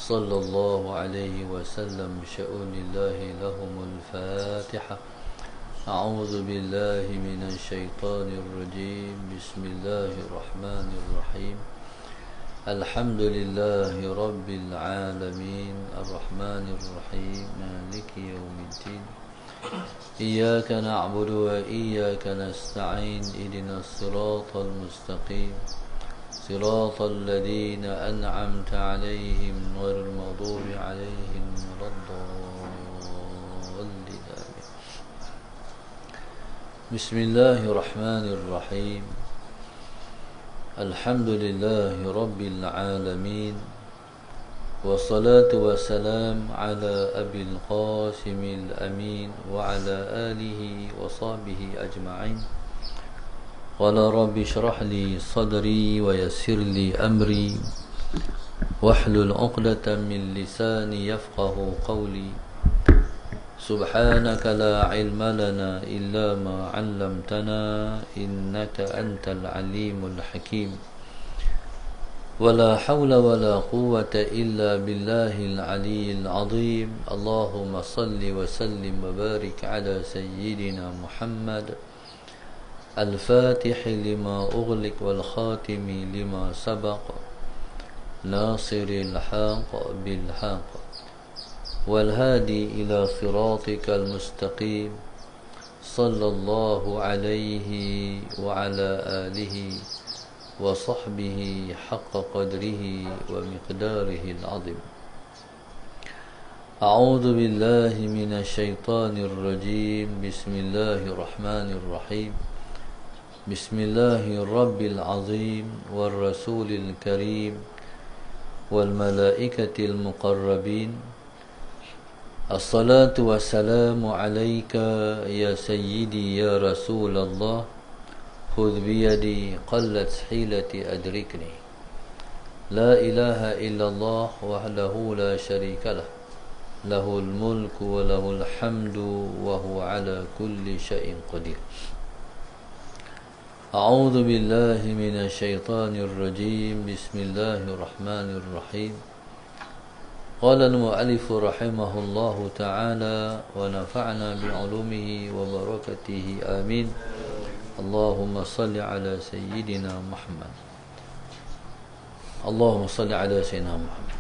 صلى الله عليه وسلم بشؤون الله لهم الفاتحة. أعوذ بالله من الشيطان الرجيم. بسم الله الرحمن الرحيم. الحمد لله رب العالمين الرحمن الرحيم مالك يوم الدين. إياك نعبد وإياك نستعين. اهدنا الصراط المستقيم صراط الذين أنعمت عليهم غير المغضوب عليهم ولا الضالين. بسم الله الرحمن الرحيم. الحمد لله رب العالمين والصلاة والسلام على أبي القاسم الأمين وعلى آله وصحبه أجمعين. قال رب اشرح لي صدري ويسر لي أمري واحلل عقدة من لساني يفقه قولي. سبحانك لا علم لنا إلا ما علمتنا إنك أنت العليم الحكيم. ولا حول ولا قوة إلا بالله العلي العظيم. اللهم صل وسلم وبارك على سيدنا محمد الفاتح لما أغلق والخاتم لما سبق ناصر الحق بالحق والهادي إلى صراطك المستقيم. صلى الله عليه وعلى آله وصحبه حق قدره ومقداره العظيم. أعوذ بالله من الشيطان الرجيم. بسم الله الرحمن الرحيم. بسم الله الرب العظيم والرسول الكريم والملائكة المقربين. الصلاة والسلام عليك يا سيدي يا رسول الله. خذ بيدي قلت حيلتي أدركني. لا إله إلا الله وحده لا شريك له. له الملك وله الحمد وهو على كل شيء قدير. أعوذ بالله من الشيطان الرجيم. بسم الله الرحمن الرحيم. قال المؤلف رحمه الله تعالى ونفعنا بعلومه وبركته آمين. اللهم صل على سيدنا محمد. اللهم صل على سيدنا محمد.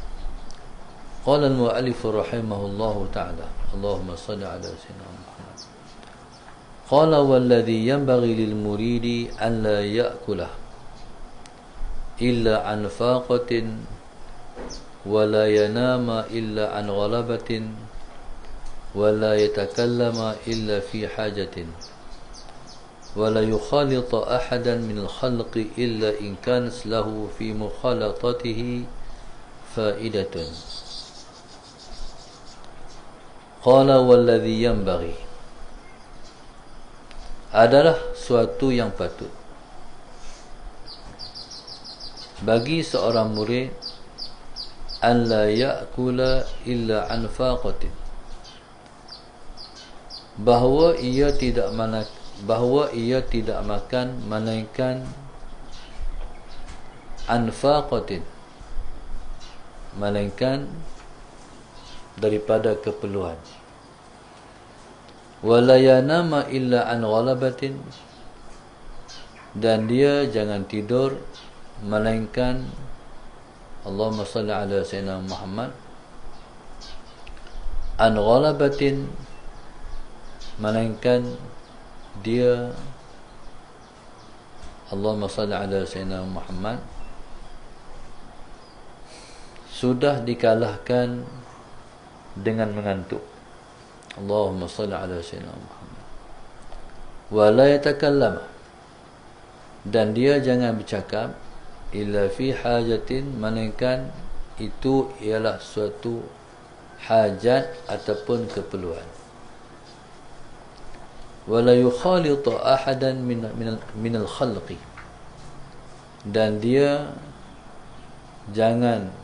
قال المؤلف رحمه الله تعالى اللهم صل على سيدنا محمد. قال والذي ينبغي للمريد أن لا يأكل إلا عن فاقة ولا ينام إلا عن غلبة ولا يتكلم إلا في حاجة ولا يخالط أحدا من الخلق إلا إن كانت له في مخالطته فائدة. قال والذي ينبغي adalah suatu yang patut bagi seorang murid an la ya'kula illa an faqatin, bahawa ia tidak makan melainkan an faqatin, melainkan daripada keperluan. Wala yanama illa an ghalabatin, dan dia jangan tidur melainkan Allahumma salli ala sayyidina Muhammad an ghalabatin, melainkan dia Allahumma salli ala sayyidina Muhammad sudah dikalahkan dengan mengantuk. Allahumma salli ala sayyidina Muhammad. Wa la yatakallama, dan dia jangan bercakap illa fi hajatin, melainkan itu ialah suatu hajat ataupun keperluan. Wa la yukhalitu ahadan min al-khalqi, dan dia jangan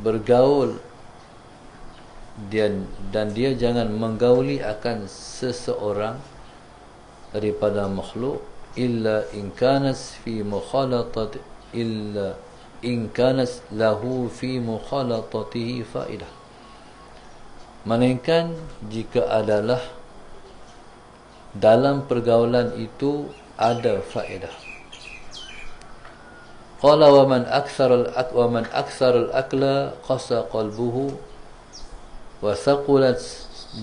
bergaul dan dia jangan menggauli akan seseorang daripada makhluk illa in kanas fi mukhalatat illa in kanat lahu fi mukhalatatihi faedah, melainkan jika adalah dalam pergaulan itu ada faedah. Qala wa man aktsara al-akla qasa qalbuhu wa saqulat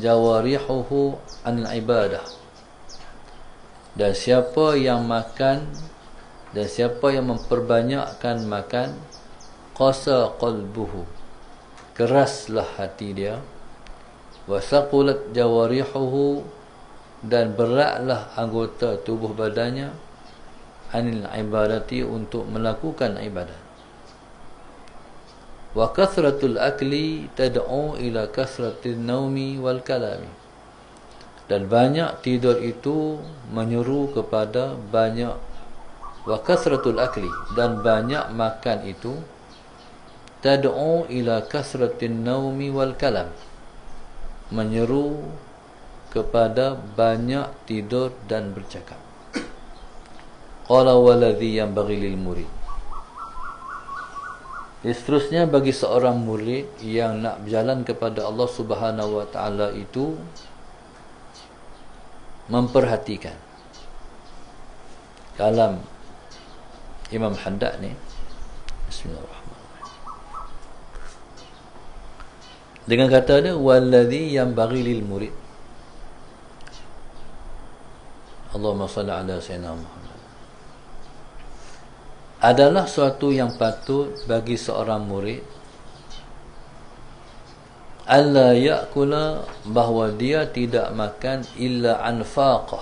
jawarihuhu an ibadah. Dan siapa yang memperbanyakkan makan, qasa qalbuhu, keraslah hati dia, wa saqulat jawarihuhu, dan beratlah anggota tubuh badannya, anil ibadati, untuk melakukan ibadah. Wa kathratul akli tad'u ila kathratil naumi wal kalami, dan banyak tidur itu menyeru kepada banyak. Wa kathratul akli, dan banyak makan itu, tad'u ila kathratil naumi wal kalam, menyeru kepada banyak tidur dan bercakap. Qala waladhi yanbaghi lil murid. Seterusnya, bagi seorang murid yang nak berjalan kepada Allah Subhanahu wa taala itu memperhatikan kalam Imam Handak ni. Bismillahirrahmanirrahim. Dengan kata dia, waladhi yanbaghi lil murid. Allahumma salli ala sayyidina Muhammad. Adalah suatu yang patut bagi seorang murid alla ya'kula, bahawa dia tidak makan illa an faqah.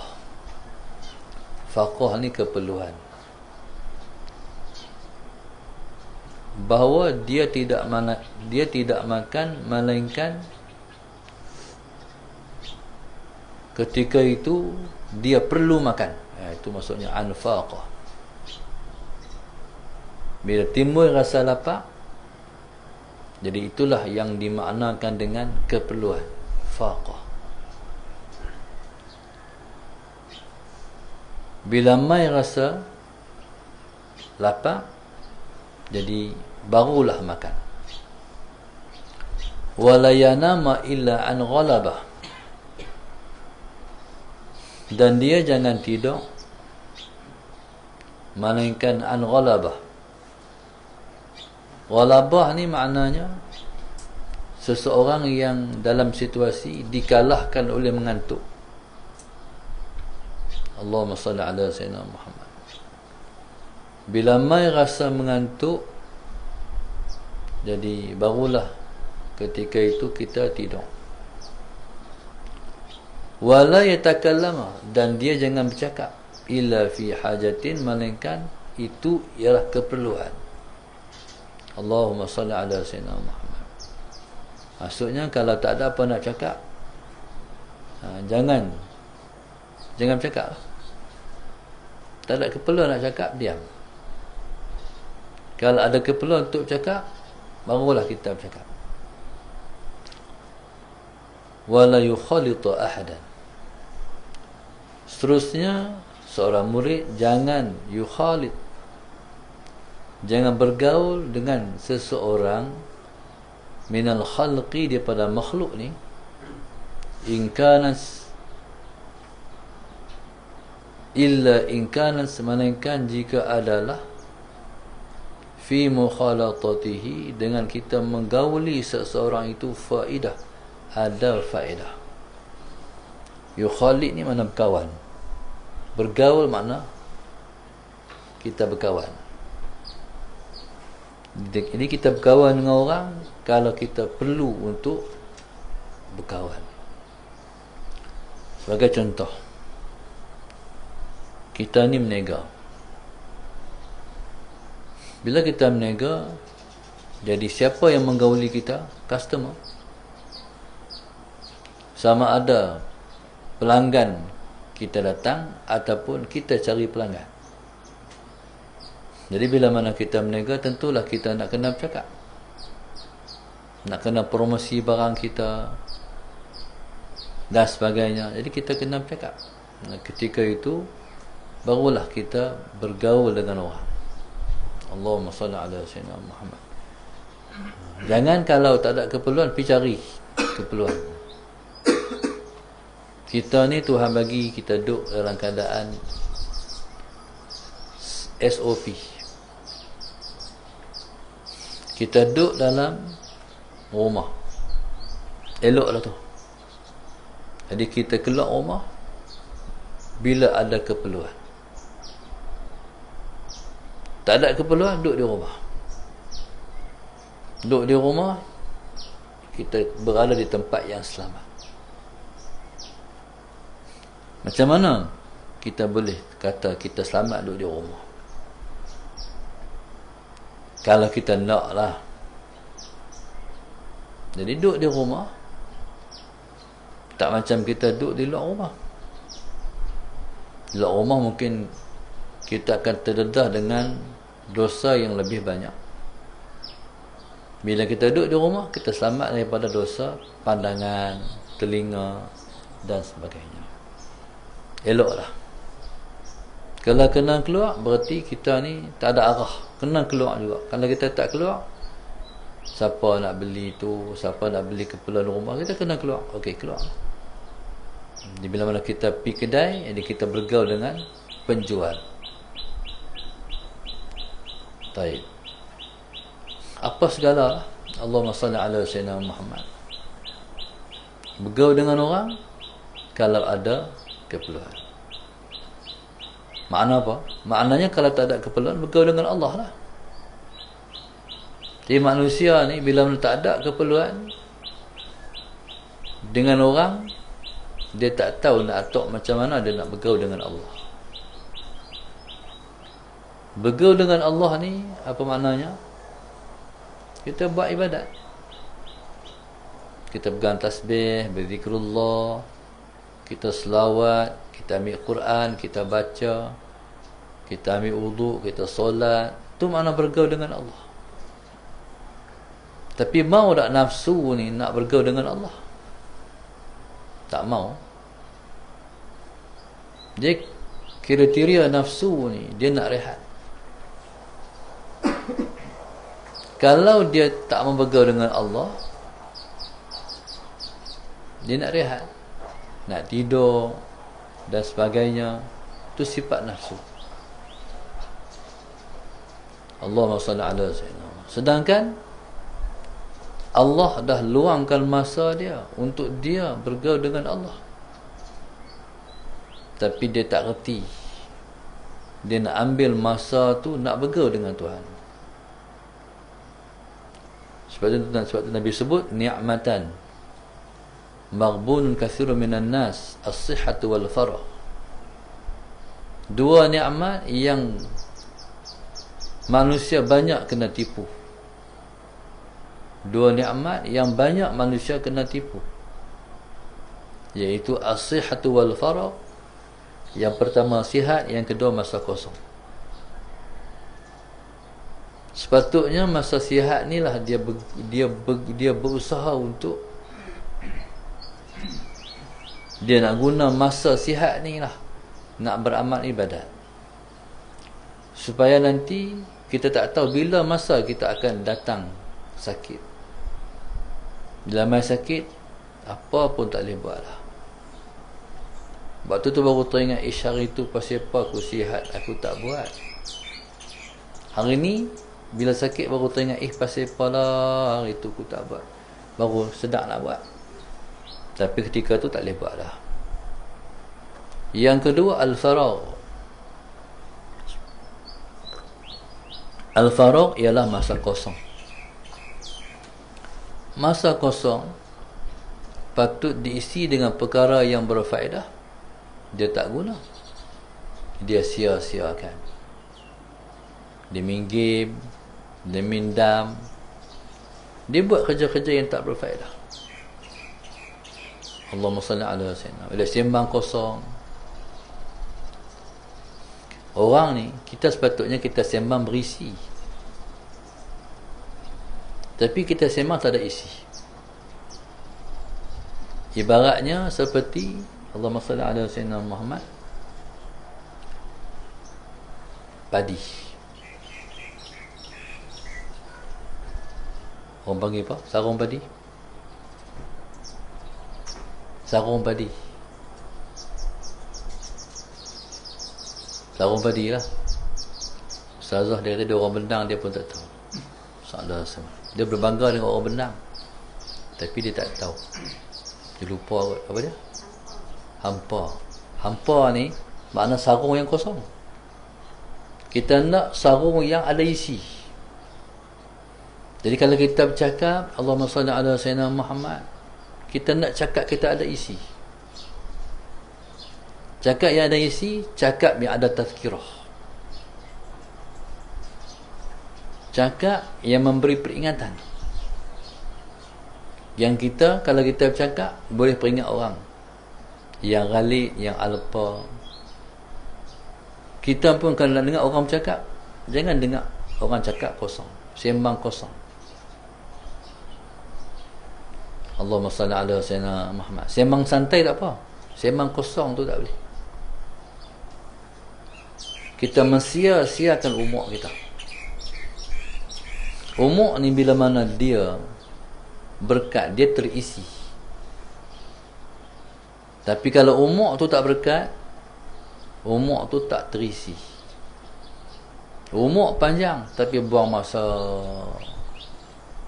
Faqah ni keperluan. Bahawa dia tidak makan melainkan ketika itu dia perlu makan. Itu maksudnya an faqah. Bila timbul rasa lapar, jadi itulah yang dimaknakan dengan keperluan, faqah. Bila mai rasa lapar, jadi barulah makan. Wala yanama illa an ghalabah, dan dia jangan tidur melainkan an ghalabah. Ghalabah ni maknanya seseorang yang dalam situasi dikalahkan oleh mengantuk. Allahumma salli ala sayyidina Muhammad. Bila mai rasa mengantuk, jadi barulah ketika itu kita tidur. Wala yatakallama, dan dia jangan bercakap illa fi hajatin, melainkan itu ialah keperluan. Allahumma salli ala sayyidina Muhammad. Maksudnya kalau tak ada apa nak cakap, jangan bercakap. Tak ada keperluan nak cakap, diam. Kalau ada keperluan untuk bercakap, barulah kita bercakap. Wala yukhalitu ahadan. Seterusnya, seorang murid jangan yukhalit, jangan bergaul dengan seseorang minal khalqi, daripada makhluk ni, in kanas illa in kanas, melainkan jika adalah fi mukhalatatihi, dengan kita menggauli seseorang itu faedah, ada faedah. Yukhalit ni makna berkawan, bergaul makna kita berkawan. Jadi kita berkawan dengan orang kalau kita perlu untuk berkawan. Sebagai contoh, kita ni berniaga. Bila kita berniaga, jadi siapa yang menggauli kita? Customer. Sama ada pelanggan kita datang ataupun kita cari pelanggan. Jadi bila mana kita berniaga, tentulah kita nak kena bercakap, nak kena promosi barang kita dan sebagainya. Jadi kita kena bercakap. Ketika itu barulah kita bergaul dengan orang. Allahumma salli ala sayyidina Muhammad. Jangan kalau tak ada keperluan pergi cari keperluan. Kita ni Tuhan bagi kita duduk dalam keadaan SOP. Kita duduk dalam rumah. Eloklah tu. Jadi kita keluar rumah bila ada keperluan. Tak ada keperluan, duduk di rumah. Duduk di rumah, kita berada di tempat yang selamat. Macam mana kita boleh kata kita selamat duduk di rumah? Kalau kita nak lah. Jadi duduk di rumah, tak macam kita duduk di luar rumah. Di luar rumah mungkin kita akan terdedah dengan dosa yang lebih banyak. Bila kita duduk di rumah, kita selamat daripada dosa pandangan, telinga dan sebagainya. Eloklah. Kalau kena keluar, berarti kita ni tak ada arah. Kena keluar juga. Kalau kita tak keluar, siapa nak beli tu, siapa nak beli keperluan rumah, kita kena keluar. Okey, keluar. Di bila mana kita pergi kedai, jadi kita bergaul dengan penjual. Baik. Apa segala Allahumma salli ala sayyidina Muhammad. Bergaul dengan orang kalau ada keperluan. Makna apa? Maknanya kalau tak ada keperluan, bergaul dengan Allah lah. Jadi manusia ni bila tak ada keperluan dengan orang, dia tak tahu nak atok macam mana dia nak bergaul dengan Allah. Bergaul dengan Allah ni apa maknanya? Kita buat ibadat. Kita pegang tasbih, berzikrullah, kita selawat, kita ambil Quran, kita baca, kita ambil wuduk, kita solat. Itu makna bergaul dengan Allah. Tapi mau tak nafsu ni nak bergaul dengan Allah? Tak mau. Jadi kriteria nafsu ni, dia nak rehat. Kalau dia tak mau bergaul dengan Allah, dia nak rehat, nak tidur dan sebagainya. Itu sifat nafsu. Allahumma salli ala sayyidina. Sedangkan Allah dah luangkan masa dia untuk dia bergaul dengan Allah. Tapi dia tak reti. Dia nak ambil masa tu nak bergaul dengan Tuhan. Sebab itu Nabi sebut ni'matan maghbunun katsirun minan nas as-sihhatu wal farah. Dua nikmat yang manusia banyak kena tipu. Dua nikmat yang banyak manusia kena tipu, iaitu as-sihhatu wal farah. Yang pertama sihat, yang kedua masa kosong. Sepatutnya masa sihat ni lah dia berusaha untuk dia nak guna masa sihat ni lah nak beramal ibadat, supaya nanti kita tak tahu bila masa kita akan datang sakit. Bila mai sakit, apa pun tak boleh buat lah. Waktu tu baru teringat, hari tu pasal apa aku sihat, aku tak buat. Hari ni bila sakit baru teringat, pasal apa lah hari tu aku tak buat. Baru sedar nak buat. Tapi ketika tu tak boleh buat dah. Yang kedua, al-faragh. Al-faragh ialah masa kosong. Masa kosong patut diisi dengan perkara yang berfaedah. Dia tak guna. Dia sia-siakan. Dia main game, dia mindam, dia buat kerja-kerja yang tak berfaedah. Allahumma salli ala sayyidina. Bila sembang kosong, orang ni, kita sepatutnya kita sembang berisi, tapi kita sembang tak ada isi. Ibaratnya seperti Allahumma salli ala sayyidina Muhammad, padi. Orang panggil apa? Sarung padi. Sarung padi. Sarung padi lah. Ustazah dia kata dia orang Benang, dia pun tak tahu. Salah sama. Dia berbangga dengan orang Benang, tapi dia tak tahu. Dia lupa apa dia? Hampa. Hampa ni makna sarung yang kosong. Kita nak sarung yang ada isi. Jadi kalau kita bercakap Allahumma salli ala sayyidina Muhammad, kita nak cakap kita ada isi. Cakap yang ada isi, cakap yang ada tazkirah. Cakap yang memberi peringatan. Yang kita, kalau kita bercakap, boleh peringat orang yang ghalib, yang alpa. Kita pun kalau nak dengar orang bercakap, jangan dengar orang cakap kosong, sembang kosong. Allahumma salli ala sayyidina Muhammad. Sembang santai tak apa, sembang kosong tu tak boleh. Kita mensia-siakan umur kita. Umur ni bila mana dia berkat, dia terisi. Tapi kalau umur tu tak berkat, umur tu tak terisi. Umur panjang tapi buang masa.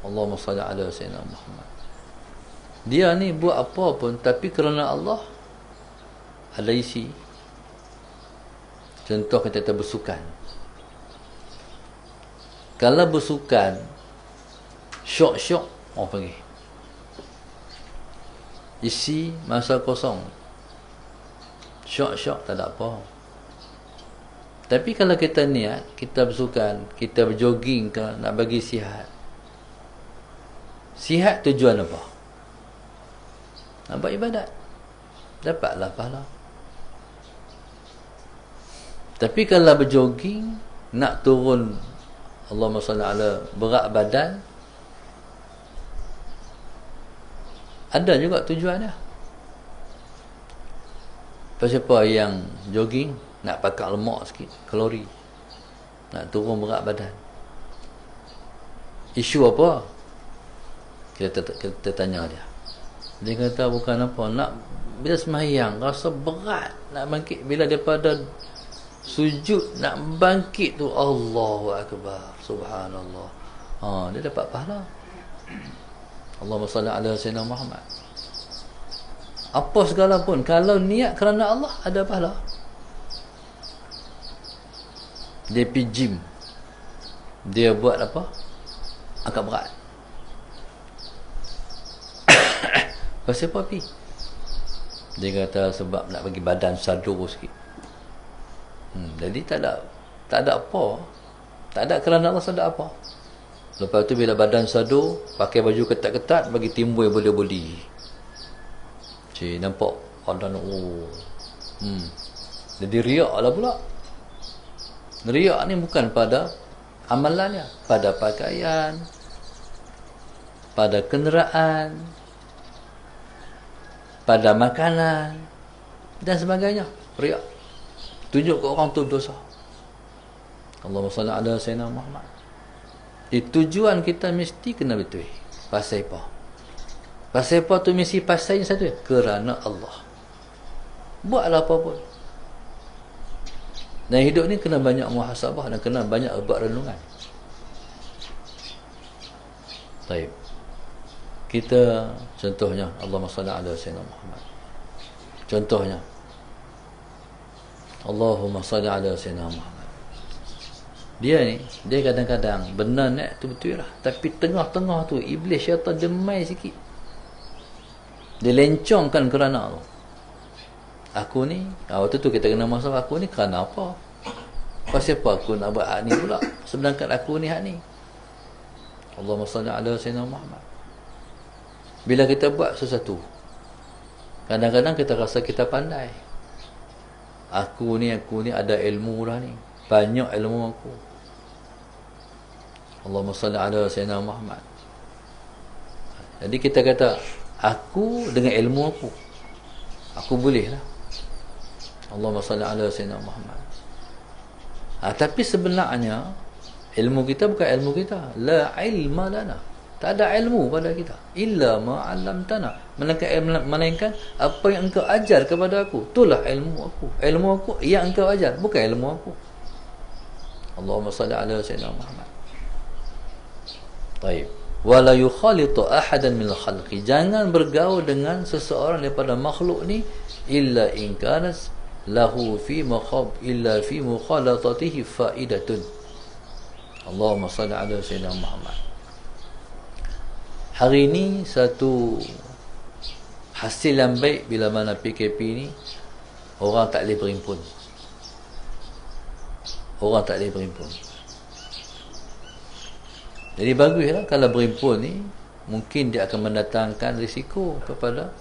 Allahumma salli ala sayyidina Muhammad. Dia ni buat apa pun, tapi kerana Allah ada isi. Contoh kita bersukan. Kalau bersukan syok-syok, orang panggil isi masa kosong, syok-syok, tak ada apa. Tapi kalau kita niat, kita bersukan, kita berjoging ke, nak bagi sihat. Sihat tujuan apa? Nak buat ibadat, dapatlah pahala. Tapi kalau berjoging, nak turun Allahumma salli ala berat badan, ada juga tujuan dia. Siapa yang jogging nak pakar lemak sikit, kalori, nak turun berat badan. Isu apa? Kita tanya dia. Dia kata bukan apa, nak bila sembahyang rasa berat nak bangkit, bila daripada sujud nak bangkit tu Allahu Akbar, subhanallah. Dia dapat pahala. Allahumma salli ala sayyidina Muhammad. Apa segala pun, kalau niat kerana Allah, ada pahala. Dia pergi gym, dia buat apa? Angkat berat. Pasal apa pergi? Dia kata sebab nak bagi badan sadur sikit. Jadi tak ada apa. Tak ada kerana Allah, tak ada apa. Lepas tu bila badan sadur, pakai baju ketat-ketat, bagi timbul body. Cik, nampak ada jadi riak lah pula. Riak ni bukan pada amalannya, pada pakaian, pada kenderaan, pada makanan dan sebagainya. Riak, tunjuk ke orang tu dosa. Allahumma salli ala sayyidina Muhammad. Tujuan kita mesti kena betul. Pasal apa? Pasal apa tu mesti pasal satu, kerana Allah. Buatlah apa pun. Dan hidup ni kena banyak muhasabah dan kena banyak buat renungan. Baik. Kita contohnya Allahumma salli ala sayyidina Muhammad. Contohnya Allahumma salli ala sayyidina Muhammad. Dia ni, dia kadang-kadang benar nak tu betul lah, tapi tengah-tengah tu iblis syaitan demai sikit. Dia lencongkan kerana Allah. Aku ni, waktu tu kita kena masalah, aku ni kerana apa? Pasal apa aku nak buat hak ni pula, sedangkan aku ni hak ni? Allahumma salli ala sayyidina Muhammad. Bila kita buat sesuatu, kadang-kadang kita rasa kita pandai. Aku ni ada ilmu dah ni, banyak ilmu aku. Allahumma salli ala sayyidina Muhammad. Jadi kita kata, aku dengan ilmu aku boleh lah. Allahumma salli ala sayyidina Muhammad. Tapi sebenarnya ilmu kita bukan ilmu kita. La ilma lana. Tak ada ilmu pada kita. Illa ma'allamtana. Melainkan apa yang engkau ajar kepada aku. Itulah ilmu aku. Ilmu aku yang engkau ajar, bukan ilmu aku. Allahumma salli ala sayyidina Muhammad. Baik. Wala yukhalitu ahadan minal khalqi. Jangan bergaul dengan seseorang daripada makhluk ni illa in kanas lahu fi mukhalatatihi faidatun. Allahumma salli ala sayyidina Muhammad. Hari ini satu hasil yang baik bila mana PKP ni, orang tak boleh berhimpun. Orang tak boleh berhimpun. Jadi baguslah kalau berhimpun ni, mungkin dia akan mendatangkan risiko kepada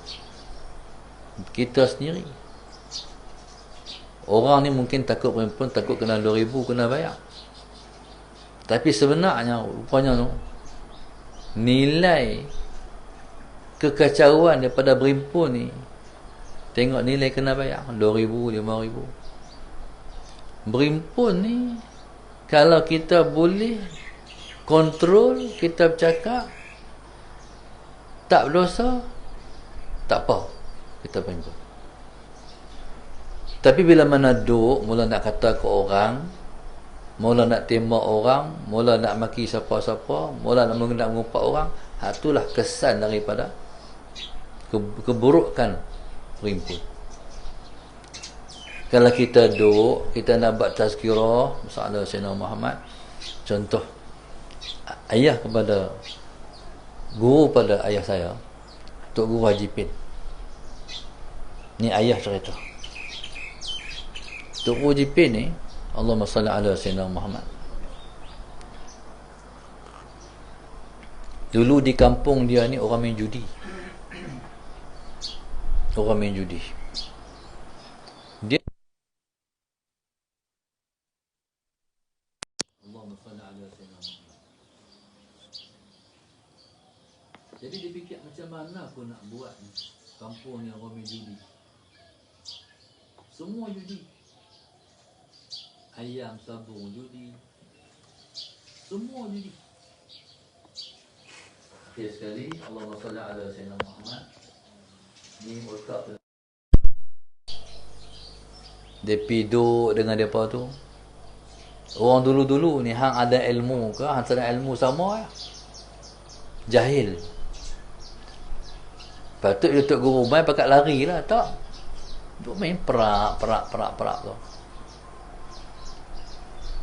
kita sendiri. Orang ni mungkin takut berhimpun, takut kena 2,000 kena bayar. Tapi sebenarnya rupanya tu nilai kekacauan daripada berhimpun ni, tengok nilai kena bayar 2,000, 5,000. Berhimpun ni kalau kita boleh kontrol, kita bercakap tak berdosa, tak apa, kita berhimpun. Tapi bila mana duk mula nak kata ke orang, mula nak tembak orang, mula nak maki siapa-siapa, mula nak mengumpat orang, itulah kesan daripada keburukan berhimpun. Kalau kita duduk, kita nak buat tazkirah masalah Sayyidina Muhammad, contoh ayah kepada guru pada ayah saya, Tok Guru Haji Pin, ni ayah cerita. Tok Guru Haji Pin ni, Allahumma salli ala Sayyidina Muhammad, dulu di kampung dia ni orang main judi. Orang main judi. Dia Allahumma salli ala Sayyidina Muhammad. Jadi dia fikir macam mana aku nak buat ni kampung ni orang main judi. Semua judi. Ayam sabung judi. Semua judi. Akhir sekali Allahumma salli ala Sayyidina Muhammad. Ni workout tu. Dia piduk dengan depa tu. Orang dulu-dulu ni hang ada ilmu ke, hang tak ada ilmu sama ya. Jahil. Patut dia Tok Guru main pakat lari lah, tak. Duk main perak tu.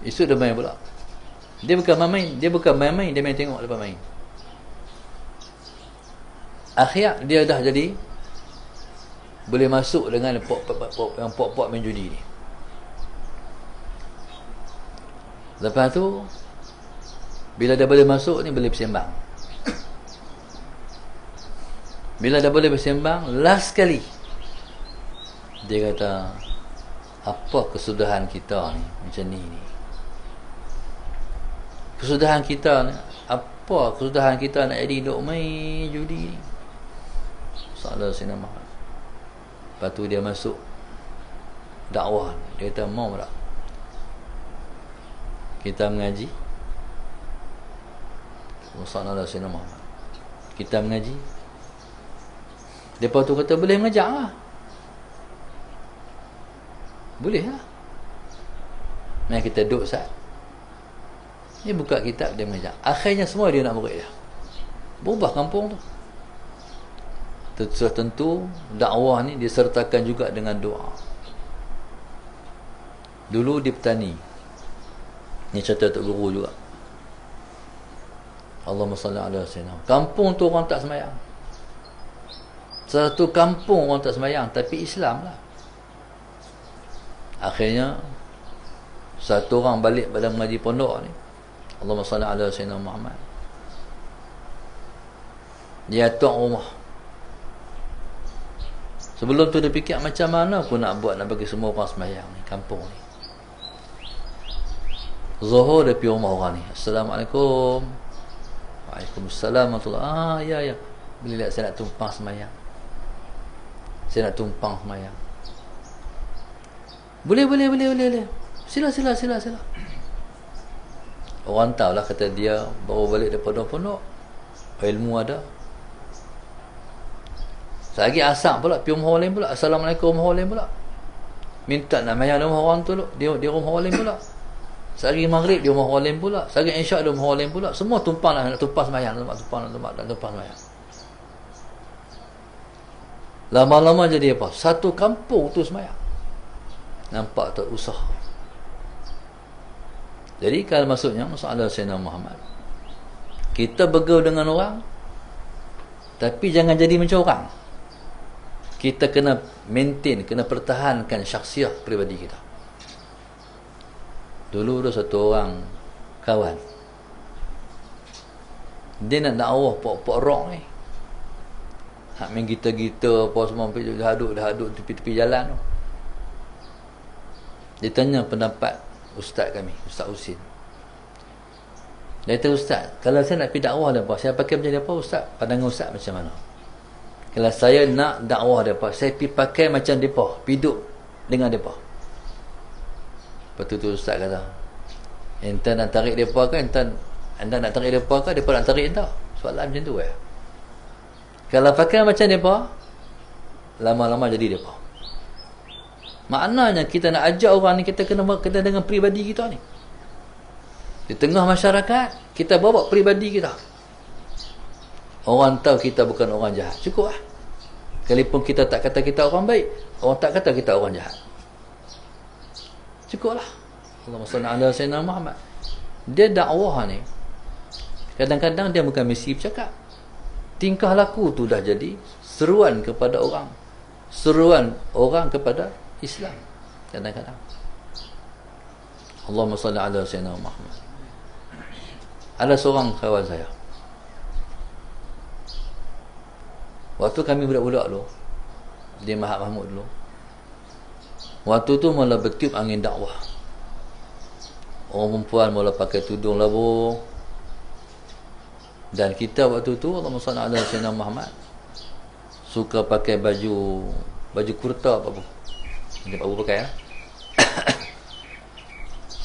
Esok dia main pula. Dia bukan main, dia main tengok lepas main. Akhir dia dah jadi boleh masuk dengan pok main judi ni. Lepas tu bila dia boleh masuk ni, boleh bersembang. Bila dah boleh bersembang, last kali dia kata, apa kesudahan kita ni macam ni. Kesudahan kita ni, apa kesudahan kita nak jadi duk main judi ni. Salah Sayyidina Muhammad. Lepas tu dia masuk dakwah. Dia kata, mau tak kita mengaji? Salah Sayyidina Muhammad. Kita mengaji. Lepas tu kata, boleh mengajar lah. Boleh lah. Mari kita duduk saat dia buka kitab, dia mengajar. Akhirnya semua dia nak murid dia. Berubah kampung tu. Tentu dakwah ni disertakan juga dengan doa. Dulu di petani, ni cerita Tok Guru juga. Allahumma salli ala sayyidina. Kampung tu orang tak sembahyang. Satu kampung orang tak sembahyang, tapi Islam lah. Akhirnya satu orang balik pada mengaji pondok ni, Allahumma salli ala sayyidina Muhammad, dia tuak rumah. Sebelum tu dia fikir, macam mana aku nak buat nak bagi semua orang sembahyang ni kampung ni. Zuhur dia pergi rumah orang ni. Assalamualaikum. Waalaikumsalam warahmatullahi. Ya. Boleh lihat saya nak tumpang sembahyang. Saya nak tumpang sembahyang. Boleh. Sila. Orang tahulah, kata dia baru balik daripada pondok. ilmu ada. Selagi asal pula pi rumah orang lain pula, assalamualaikum rumah orang lain pula, minta nak mayang rumah orang tu dia rumah orang lain pula. Selagi maghrib dia rumah orang lain pula, selagi isyak dia rumah orang lain pula. Semua tumpang nak tumpah sembahyang, nak tumpah sembahyang. Lama-lama jadi apa? Satu kampung tu sembahyang. Nampak tak usaha. Jadi kalau maksudnya masalah Sayyidina Muhammad, kita bergaul dengan orang, tapi jangan jadi macam orang. Kita kena maintain, kena pertahankan syakhsiah peribadi kita. Dulu ada satu orang kawan, dia nak dakwah pok-pok rock ni, hak main gitar-gitar apa semua, dah haduk tepi-tepi jalan tu. Dia tanya pendapat ustaz kami, Ustaz Husin. Dia kata, ustaz, kalau saya nak pergi dakwah depa, saya pakai macam depa ustaz? Pandangan ustaz macam mana? Kalau saya nak dakwah depa, saya pergi pakai macam depa, hidup dengan depa. Lepas tu ustaz kata, ente nak tarik depa ke, anda nak tarik depa ke, depa nak tarik ente? Soalan macam tu Kalau pakai macam depa, lama-lama jadi depa. Maknanya kita nak ajak orang ni, kita kena dengan peribadi kita ni. Di tengah masyarakat, kita bawa peribadi kita. Orang tahu kita bukan orang jahat, cukup lah. Kalaupun kita tak kata kita orang baik, orang tak kata kita orang jahat, cukup lah. Allahumma salli ala Sayyidina Muhammad. Dia dakwah ni, kadang-kadang dia bukan mesti bercakap, tingkah laku tu dah jadi seruan kepada orang, seruan orang kepada Islam. Kadang-kadang Allahumma salli ala Sayyidina Muhammad. Ada seorang kawan saya, waktu kami budak-budak dulu, dia Mahat Mahmud dulu, waktu tu mula bertiup angin dakwah. Orang perempuan mula pakai tudung labuh. Dan kita waktu tu, Allahumma salli ala Sayyidina Muhammad, suka pakai baju kurta apa-apa. Dia Pak Abu pakai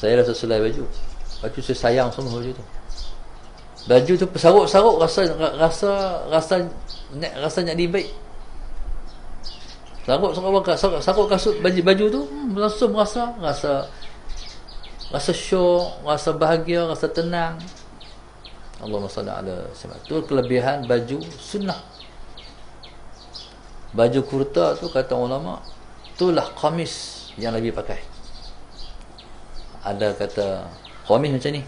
Saya rasa selai baju saya sayang semua baju tu. Baju tu saruk-saruk rasa jadi baik. Saruk kasut baju tu langsung rasa syok, rasa bahagia, rasa tenang. Allahumma salli ala Sayyidina. Tu kelebihan baju sunnah. Baju kurta tu kata ulama, itulah qamis yang Nabi pakai. Ada kata qamis macam ni,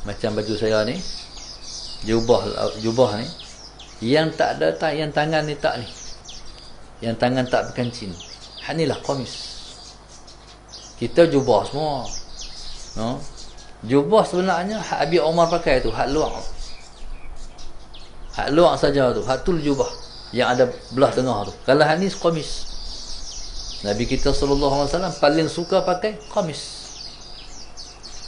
macam baju saya ni, jubah ni, yang tak ada yang tangan ni tak ni, yang tangan tak berkancing, inilah qamis. Kita jubah semua, no? Jubah sebenarnya hak Abi Omar pakai tu, hak luar saja tu, hak tul jubah yang ada belah tengah tu. Kalau hak ni qamis. Nabi kita sallallahu alaihi wasallam paling suka pakai qamis.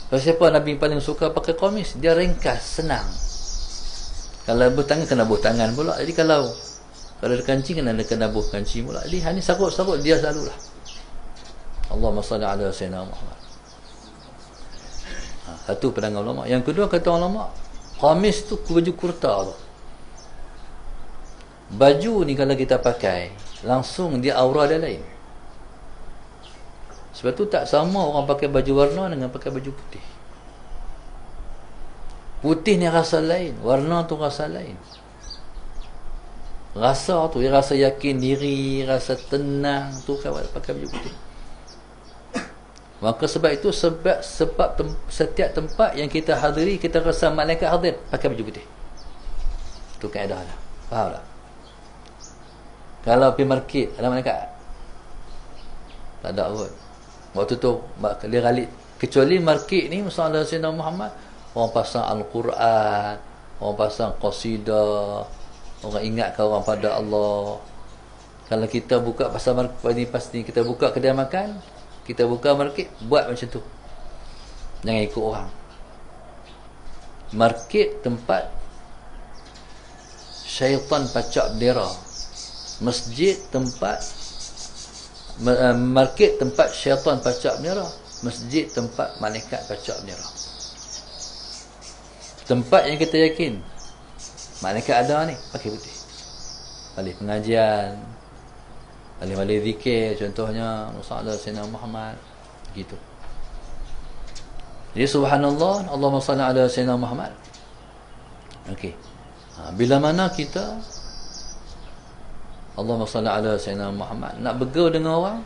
Kalau siapa Nabi paling suka pakai qamis, dia ringkas, senang. Kalau bertangan kena buh tangan pula. Jadi kalau ada kancing kena buh kancing pula. Jadi hak ni sarut-sarut dia selalulah. Allahumma salli ala Sayyidina Muhammad. Satu pandangan ulama. Yang kedua kata ulama, qamis tu baju kurta tu. Baju ni kalau kita pakai, langsung dia aura dia lain. Sebab tu tak sama orang pakai baju warna dengan pakai baju putih. Putih ni rasa lain, warna tu rasa lain. Rasa tu, dia rasa yakin diri, rasa tenang tu kalau pakai baju putih. Maka sebab itu, sebab setiap tempat yang kita hadiri, kita rasa malaikat hadir, pakai baju putih. Itu kaedah lah. Faham tak? Kalau pergi market, ada malaikat? Tak ada kot. Waktu tu dia ralik. Kecuali market ni, masalah Sayyidina Muhammad, orang pasang Al-Quran, orang pasang qasidah, orang ingatkan orang pada Allah. Kalau kita buka pasar market pasti kita buka kedai makan, kita buka market, buat macam tu. Jangan ikut orang. Market tempat syaitan pacak bendera. Masjid tempat market tempat syaitan pacak bendera. Masjid tempat malaikat pacak bendera. Tempat yang kita yakin malaikat ada ni, pakai putih. Balik pengajian, balik zikir, contohnya Rasulullah Sayyidina Muhammad, gitu. Jadi subhanallah, Allahumma salli ala Sayyidina Muhammad. Okey. Bila mana kita Allahumma salli ala Sayyidina Muhammad nak bergaul dengan orang,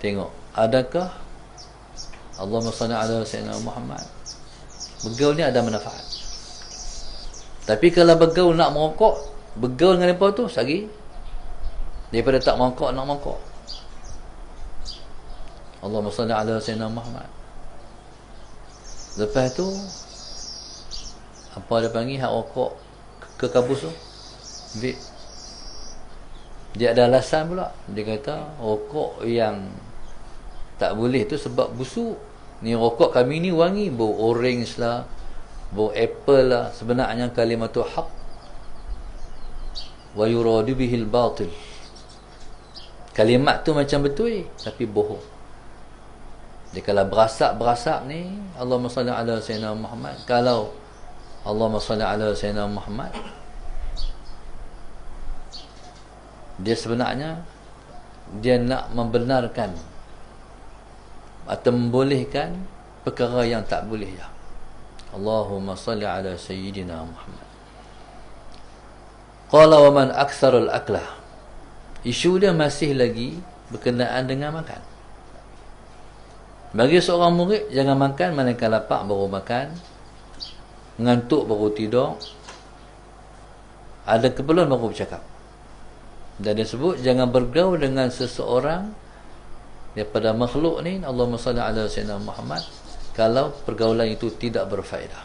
tengok adakah Allahumma salli ala Sayyidina Muhammad, bergaul ni ada manfaat. Tapi kalau bergaul nak merokok, bergaul dengan mereka tu sagi daripada tak merokok nak merokok. Allahumma salli ala Sayyidina Muhammad. Lepas tu apa dia panggil hak rokok ke kabus tu, vape, dia ada alasan pula. Dia kata rokok yang tak boleh tu sebab busuk. Ni rokok kami ni wangi, bau orange lah, bau apple lah. Sebenarnya kalimatul haq wa yuradu bihil batil. Kalimat tu macam betul tapi bohong. Dia kalau berasap ni, Allahumma salli ala Sayyidina Muhammad. Kalau Allahumma salli ala Sayyidina Muhammad, dia sebenarnya dia nak membenarkan atau membolehkan perkara yang tak boleh ya. Allahumma salli ala Sayyidina Muhammad. Qala wa man aktsarul aklah. Isu dia masih lagi berkenaan dengan makan. Bagi seorang murid, jangan makan manakala lapar baru makan, ngantuk baru tidur, ada keperluan baru bercakap. Dan dia sebut jangan bergaul dengan seseorang daripada makhluk ni, Allahumma salli ala Sayyidina Muhammad, kalau pergaulan itu tidak berfaedah.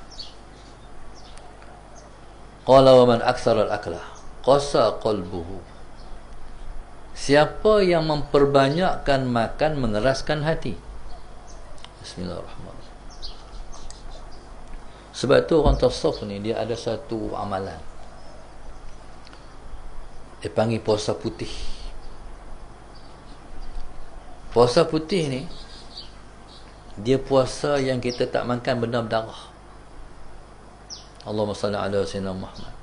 Qala wa man aktsara al-akla qasa qalbuhu. Siapa yang memperbanyakkan makan mengeraskan hati. Bismillahirrahmanirrahim. Sebab tu orang tasawuf ni dia ada satu amalan, dia panggil puasa putih. Puasa putih ni dia puasa yang kita tak makan benda berdarah. Allahumma salli ala Sayyidina Muhammad.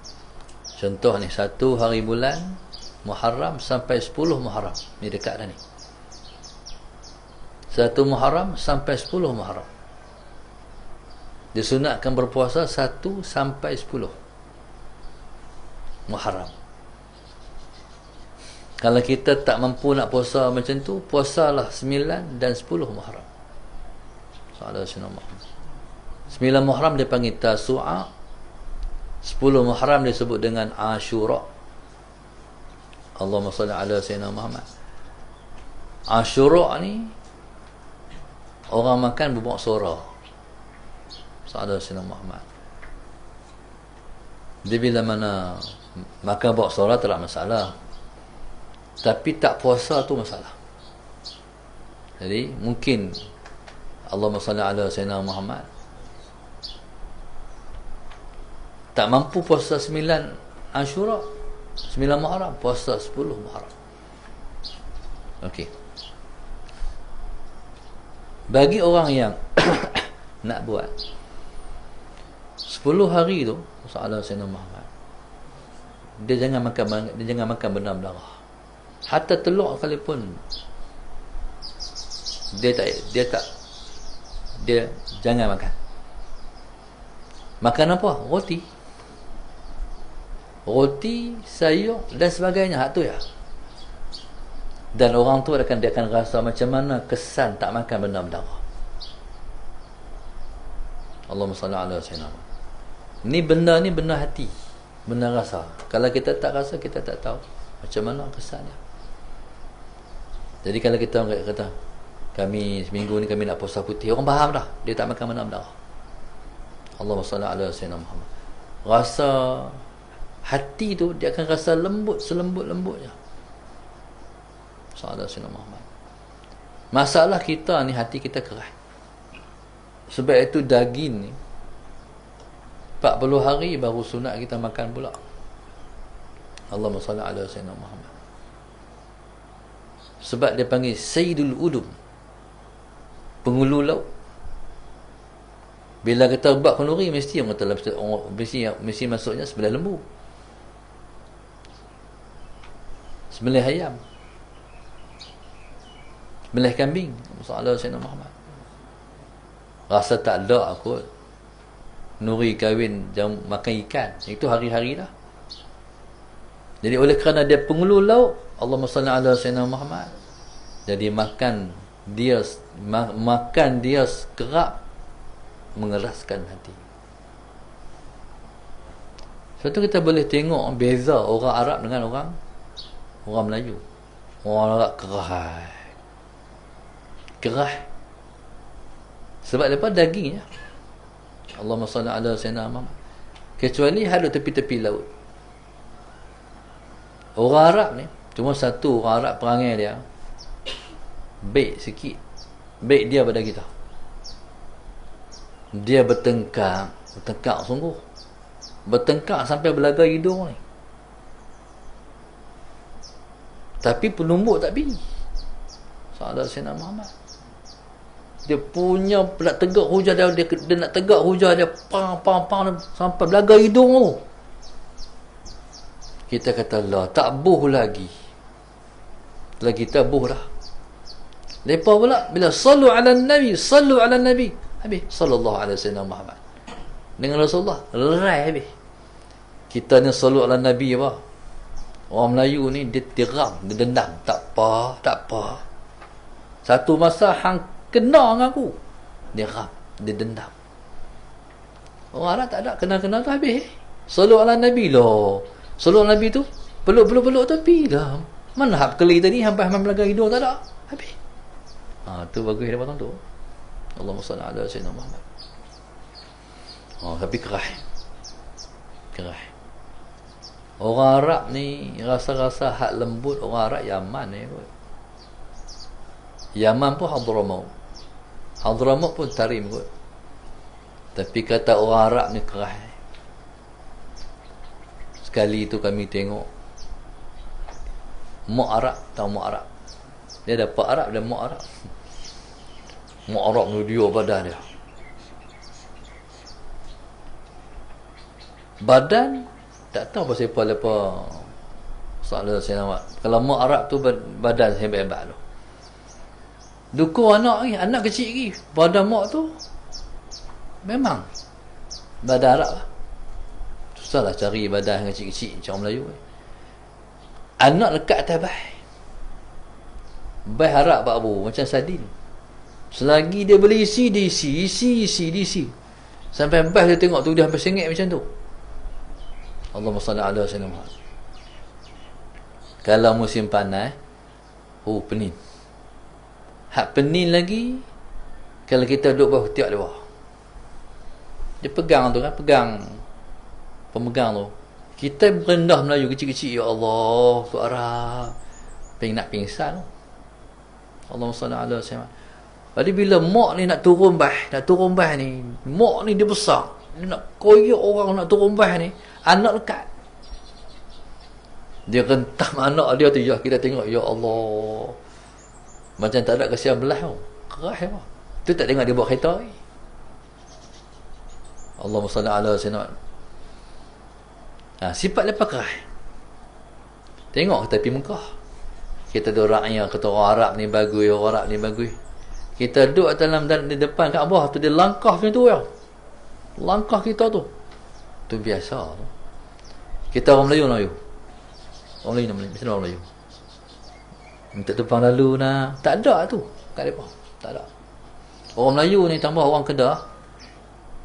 Contoh ni, 1 hari bulan Muharram sampai 10 Muharram, ni dekat dah ni. 1 Muharram sampai 10 Muharram disunatkan berpuasa 1 sampai 10 Muharram. Kalau kita tak mampu nak puasa macam tu, puasalah 9 dan 10 Muharram. Sallallahu alaihi wasallam. 9 Muharram dia panggil Tasu'a, 10 Muharram disebut dengan Ashura. Allahumma salli ala Sayyidina Muhammad. Ashura ni orang makan berbuat suara. Sallallahu alaihi wasallam Muhammad. Dia bila mana makan buat suara tak ada masalah, tapi tak puasa tu masalah. Jadi mungkin Allahumma salli ala Sayyidina Muhammad tak mampu puasa 9 Ashura, 9 Muharram, puasa 10 Muharram. Okey. Bagi orang yang nak buat 10 hari tu Rasulullah Sayyidina Muhammad, dia jangan makan benda berdarah. Hatta telur sekalipun dia jangan makan. Makan apa? Roti, sayur dan sebagainya, hak tu ya. Dan orang tu dia akan rasa macam mana kesan tak makan benda berdarah. Allahumma salli ala Sayyidina. Ni benda hati, benda rasa. Kalau kita tak rasa, kita tak tahu macam mana kesannya. Jadi kalau kita kata kami seminggu ni kami nak puasa putih, orang faham dah, dia tak makan benda berdarah. Allahumma salli ala Sayyidina Muhammad. Rasa hati tu dia akan rasa lembut, selembut-lembutnya. Sallallahu alaihi Muhammad. Masalah kita ni hati kita keras. Sebab itu daging ni 40 hari baru sunat kita makan pula. Allahumma salli ala Sayyidina Muhammad. Sebab dia panggil Sayyidul Udum, penghulu laut. Bila kita buat kenduri, mesti orang kata mesti masuknya sebelah lembu, sebelah ayam, sebelah kambing. Masalah Sayyidina Muhammad. Rasa tak ada aku nuri kahwin jam makan ikan. Itu hari-hari dah. Jadi oleh kerana dia pengulu lauk, Allahumma salli ala Sayyidina Muhammad. Jadi makan dia kerap mengeraskan hati. Sebab tu kita boleh tengok beza orang Arab dengan orang Melayu. Orang Arab kerah. Sebab lepas dagingnya. Allahumma salli ala Sayyidina Muhammad. Kecuali ada tepi-tepi laut. Orang Arab ni, cuma satu orang Arab perangai dia baik sikit. Baik dia pada kita. Dia bertengkar sungguh. Bertengkar sampai belagai hidung ni. Tapi penumbuk tak pergi. Salah Sayyidina Muhammad. Dia punya nak tegak hujah dia nak tegak hujah dia pang sampai belagai hidung tu. Kita kata lah, tak buh lagi. Lagi tak buh dah. Lepas pula bila sallu ala nabi habis sallallahu alaihi wasallam Muhammad dengan Rasulullah lerai habis. Kita ni sallu ala nabi apa? Orang Melayu ni dia tiram, dia dendam, tak apa. Satu masa hang kena dengan aku, dia ram, dia dendam. Orang Arab tak ada, kena tu habis. Sallu ala nabi lah. Sallu ala nabi tu peluk tu bila mana hab keli tadi sampai belaga hidung tak ada, habis. Tu bagus dia potong tu. Allahumma salli ala Sayyidina Muhammad. Tapi kerah. Orang Arab ni rasa-rasa hak lembut. Orang Arab Yaman ni kot. Yaman pun Hadramaut pun Tarim kot. Tapi kata orang Arab ni kerah. Sekali tu kami tengok Mak Arab. Tahu Mak Arab? Dia dapat Arab dan Mak Arab. Mak Arab ni dia badan dia. Badan tak tahu pasal apa soalan saya nak. Kalau Mak Arab tu badan hebat-hebat tu. Dukung anak kecil lagi. Badan Mak tu memang badan Arab lah. Susahlah cari badan kecil-kecil macam orang Melayu. Anak lekat atas bai harap Pak Abu macam sardin. Selagi dia boleh isi, dia isi. Sampai bai dia tengok tu dia hampir sengit macam tu. Allahumma salli ala Sayyidina Muhammad. Kalau musim panas, pening. Hak pening lagi kalau kita duduk bawah tiap dia bawah. Dia pegang tu kan, pemegang tu. Kita berendah Melayu kecil-kecil, ya Allah, tu Arab. Nak pingsan tu. Allahumma salli ala Sayyidina Muhammad. Jadi bila mak ni nak turun bah ni, mak ni dia besar. Dia nak koyak orang nak turun bah ni, anak lekat. Dia rentam anak dia tu, ya kita tengok, ya Allah. Macam tak ada kasihan belah tu. Kerah apa? Tu tak tengok dia bawa kereta ni. Allahumma salli ala Sayyidina Muhammad. Sifat lepas kerah. Tengok tepi Mekah. Kita tu rakyat, kata orang Arab ni bagus, orang Arab ni bagus. Kita duduk di depan Kaabah tu, dia langkah macam tu ya. Langkah kita tu. Tu biasa tu. Kita orang Melayu. Orang Melayu. Minta tumpang lalu nak. Tak ada tu. Kat depan. Tak ada. Orang Melayu ni tambah orang Kedah.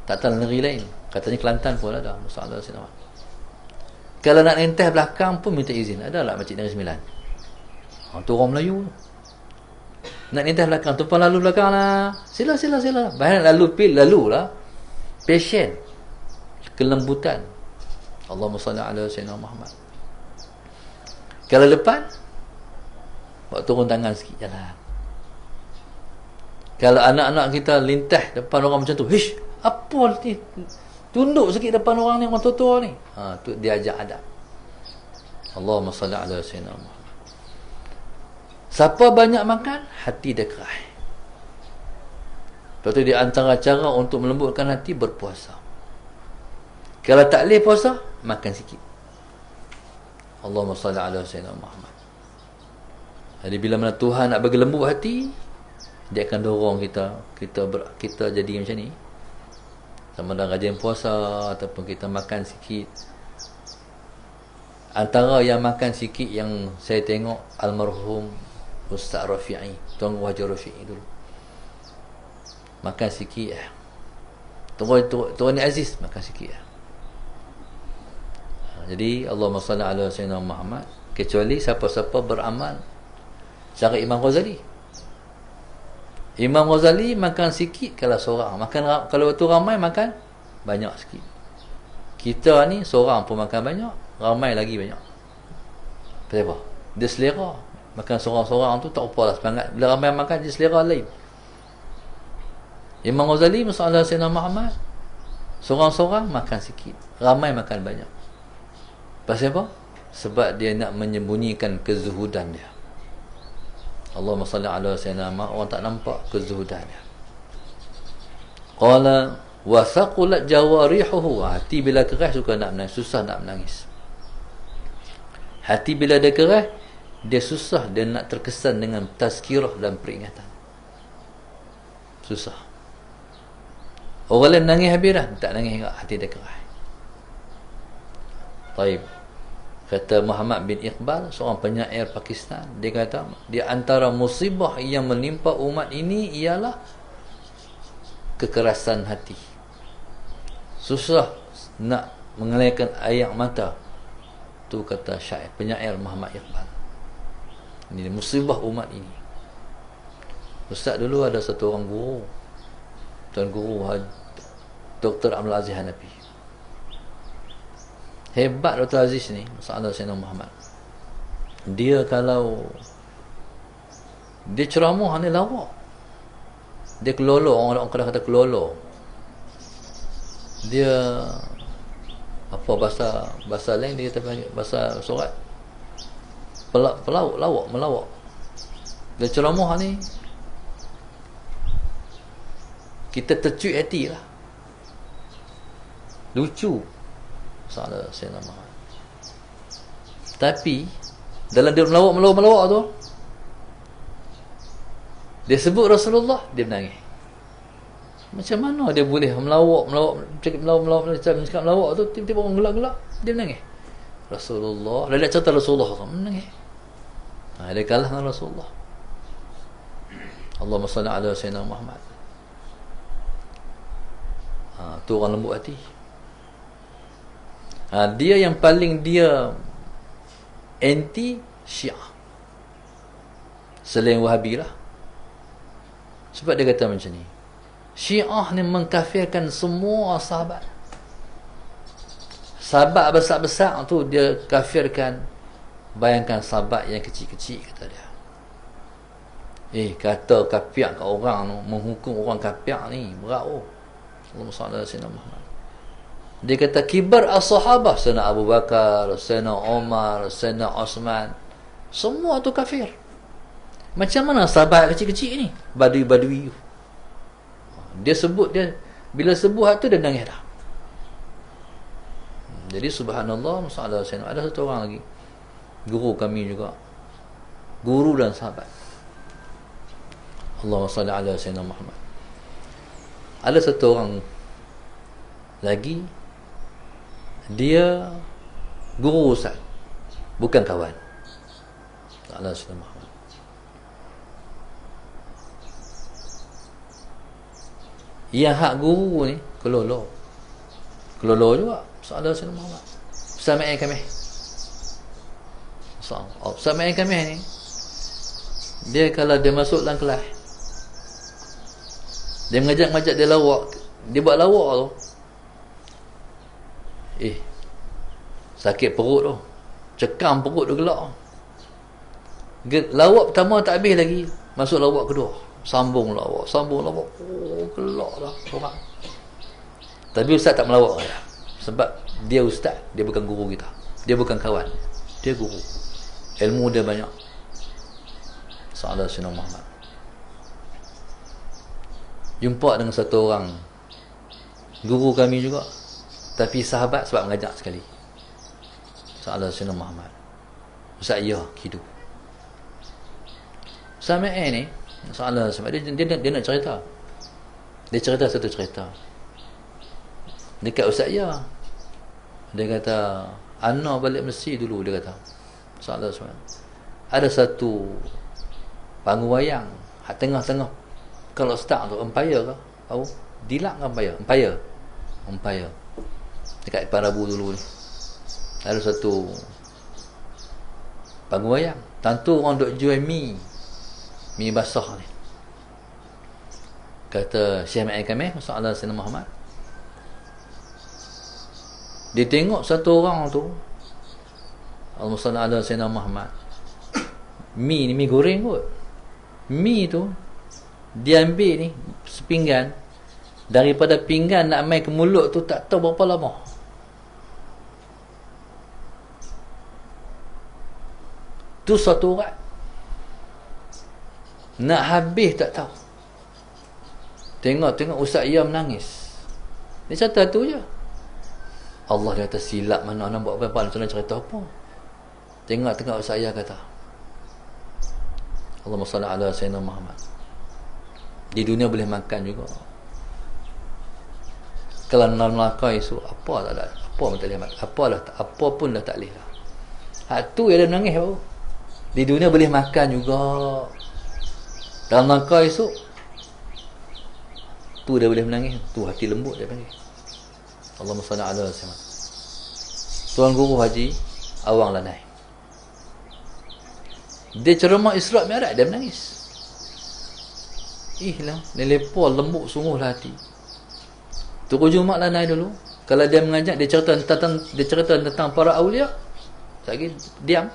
Tak tahu negeri lain. Katanya Kelantan pun ada. Masalah sini. Kalau nak entah belakang pun minta izin. Ada lah Masjid Negeri Sembilan. Tu orang Melayu. Nak entah belakang, tumpang lalu belakang lah. Sila. Bahkan lalu lah. Patient. Kelembutan. Allahumma salli ala Sayyidina Muhammad. Kalau depan, buat turun tangan sikit jalan. Kalau anak-anak kita lintah depan orang macam tu, hish, apa ni? Tunduk sikit depan orang ni, orang tua-tua ni. Tu dia ajak adab. Allahumma salli ala Sayyidina Muhammad. Siapa banyak makan, hati dia kerah. Lepas tu di antara cara untuk melembutkan hati, berpuasa. Kalau tak boleh puasa, makan sikit. Allahumma salli ala Sayyidina Muhammad. Jadi bila mana Tuhan nak bagi lembut hati, dia akan dorong kita jadi macam ni. Sama ada rajin puasa ataupun kita makan sikit. Antara yang makan sikit yang saya tengok almarhum Ustaz Rafi'i, Tuan Wajah Rafi'i dulu. Makan sikit lah. Tuan Aziz makan sikit lah. Jadi Allahumma salli ala Sayyidina Muhammad. Kecuali siapa-siapa beramal cara Imam Ghazali. Imam Ghazali makan sikit kalau seorang, makan kalau tu ramai makan banyak sikit. Kita ni seorang pun makan banyak, ramai lagi banyak. Kenapa? Dia selera. Makan seorang-seorang tu tak apa lah semangat. Bila ramai makan dia selera lain. Imam Ghazali masalah Sayyidina Muhammad, seorang-seorang makan sikit, ramai makan banyak. Pasal apa? Sebab dia nak menyembunyikan kezuhudan dia. Allahumma salli ala Sayyidina Muhammad. Orang tak nampak kezuhudan dia. Qala wa thaqulat jawarihuhu. Hati bila keras suka nak menangis, susah nak menangis. Hati bila dia keras, dia susah, dia nak terkesan dengan tazkirah dan peringatan. Susah. Orang lain menangis habis dah, tak nangis enggak, hati dia keras. Taib. Kata Muhammad bin Iqbal, seorang penyair Pakistan, dia kata, di antara musibah yang menimpa umat ini ialah kekerasan hati. Susah nak mengalirkan air mata. Tu kata syair penyair Muhammad Iqbal. Ini musibah umat ini. Ustaz dulu ada satu orang guru, Tuan Guru Dr. Abdul Aziz Hanafi. Hebat Dr. Aziz ni, masalah Sayyidina Muhammad. Dia kalau dia ceramah ni lawak. Dia kelolo, orang kadang kata kelolo. Dia apa bahasa lain dia kata bahasa surat. Melawak. Dia ceramah ni kita tercuit hati lah. Lucu salah Sayyidina Muhammad. Tapi dalam dia melawak tu, dia sebut Rasulullah, dia menangis. Macam mana dia boleh melawak cakap melawak tu, tiba-tiba orang gelak-gelak, dia menangis. Rasulullah, dia nak cerita Rasulullah menangis. Dia kalah dengan Rasulullah. Allahumma salli ala Sayyidina Muhammad. Tu orang lembut hati. Dia yang paling dia anti Syiah selain Wahabi lah. Sebab dia kata macam ni, Syiah ni mengkafirkan semua sahabat. Sahabat besar-besar tu dia kafirkan. Bayangkan sahabat yang kecil-kecil, kata dia. Kata kafir kat orang tu, menghukum orang kafir ni berat. Allahumma salli ala Sayyidina Muhammad. Dia kata kibar as-sahabah, Sayyidina Abu Bakar, Sayyidina Umar, Sayyidina Osman, semua tu kafir. Macam mana sahabat kecil-kecil ni, badui-badui. Dia sebut, dia bila sebut hal tu dia nangis dah. Jadi subhanallah, masalah Sayyidina. Ada satu orang lagi, guru kami juga, guru dan sahabat. Allahumma salli ala Sayyidina Muhammad. Ada satu orang lagi, dia guru Ustaz, bukan kawan. Allah Sayyidina Muhammad. Yang hak guru ni kelolo juga. Allah Sayyidina Muhammad. Ustaz Ma'in kami. Ustaz Ma'in kami ni, dia kalau dia masuk dalam kelas, dia mengajak dia lawak, dia buat lawak tu, sakit perut tu, cekam perut tu, gelak. Lawak pertama tak habis lagi, masuk lawak kedua, sambung lawak, gelak dah orang. Tapi ustaz tak melawak dah. Sebab dia ustaz, dia bukan guru kita, dia bukan kawan, dia guru, ilmu dia banyak. Sallallahu alaihi wasallam. jumpa dengan satu orang guru kami juga, tapi sahabat sebab mengajak sekali. Salah Sayyidina Muhammad. Ustaz ya, hidup. Sama ni, salah sebab dia nak cerita. Dia cerita satu cerita. Dekat Ustaz ya. Dia kata, ana balik Mesir dulu, dia kata. Salah sebab ada satu panggung wayang, tengah-tengah kalau start tu umpire ke? Tahu? Dilak ke umpire? Umpire. Dekat Parabu dulu ni. Ada satu panggung wayang. Tentu orang duk jual mi basah ni. Kata Syekh Ma'in kami, masalah Sayyidina Muhammad. Dia tengok satu orang tu, Allahumma salli ala Sayyidina Muhammad. Mi goreng kot. Mi tu dia ambil ni sepinggan, daripada pinggan nak main ke mulut tu tak tahu berapa lama. Tu satu urat. Nak habis tak tahu. Tengok Ustaz Ya menangis. Dia cerita tu je. Allah dia kata silap mana nak buat apa-apa, nak cerita apa. Tengok Ustaz Ya kata, Allahumma salli ala Sayyidina Muhammad. Di dunia boleh makan juga. Kalau dalam neraka esok, apa tak ada. Apa pun tak boleh makan. Apa pun dah tak boleh lah. Hak tu yang dia menangis baru. Di dunia boleh makan juga. Dalam neraka esok, tu dia boleh menangis. Tu hati lembut dia panggil. Allahumma salli ala Sayyidina. Tuan Guru Haji Awang Lanai, dia ceramah Isra' Mi'raj, dia menangis. Lah, dia lepa lembut sungguh lah hati. Tuan Jumat Lanai dulu, kalau dia mengajak, dia cerita tentang para awliya, lagi diam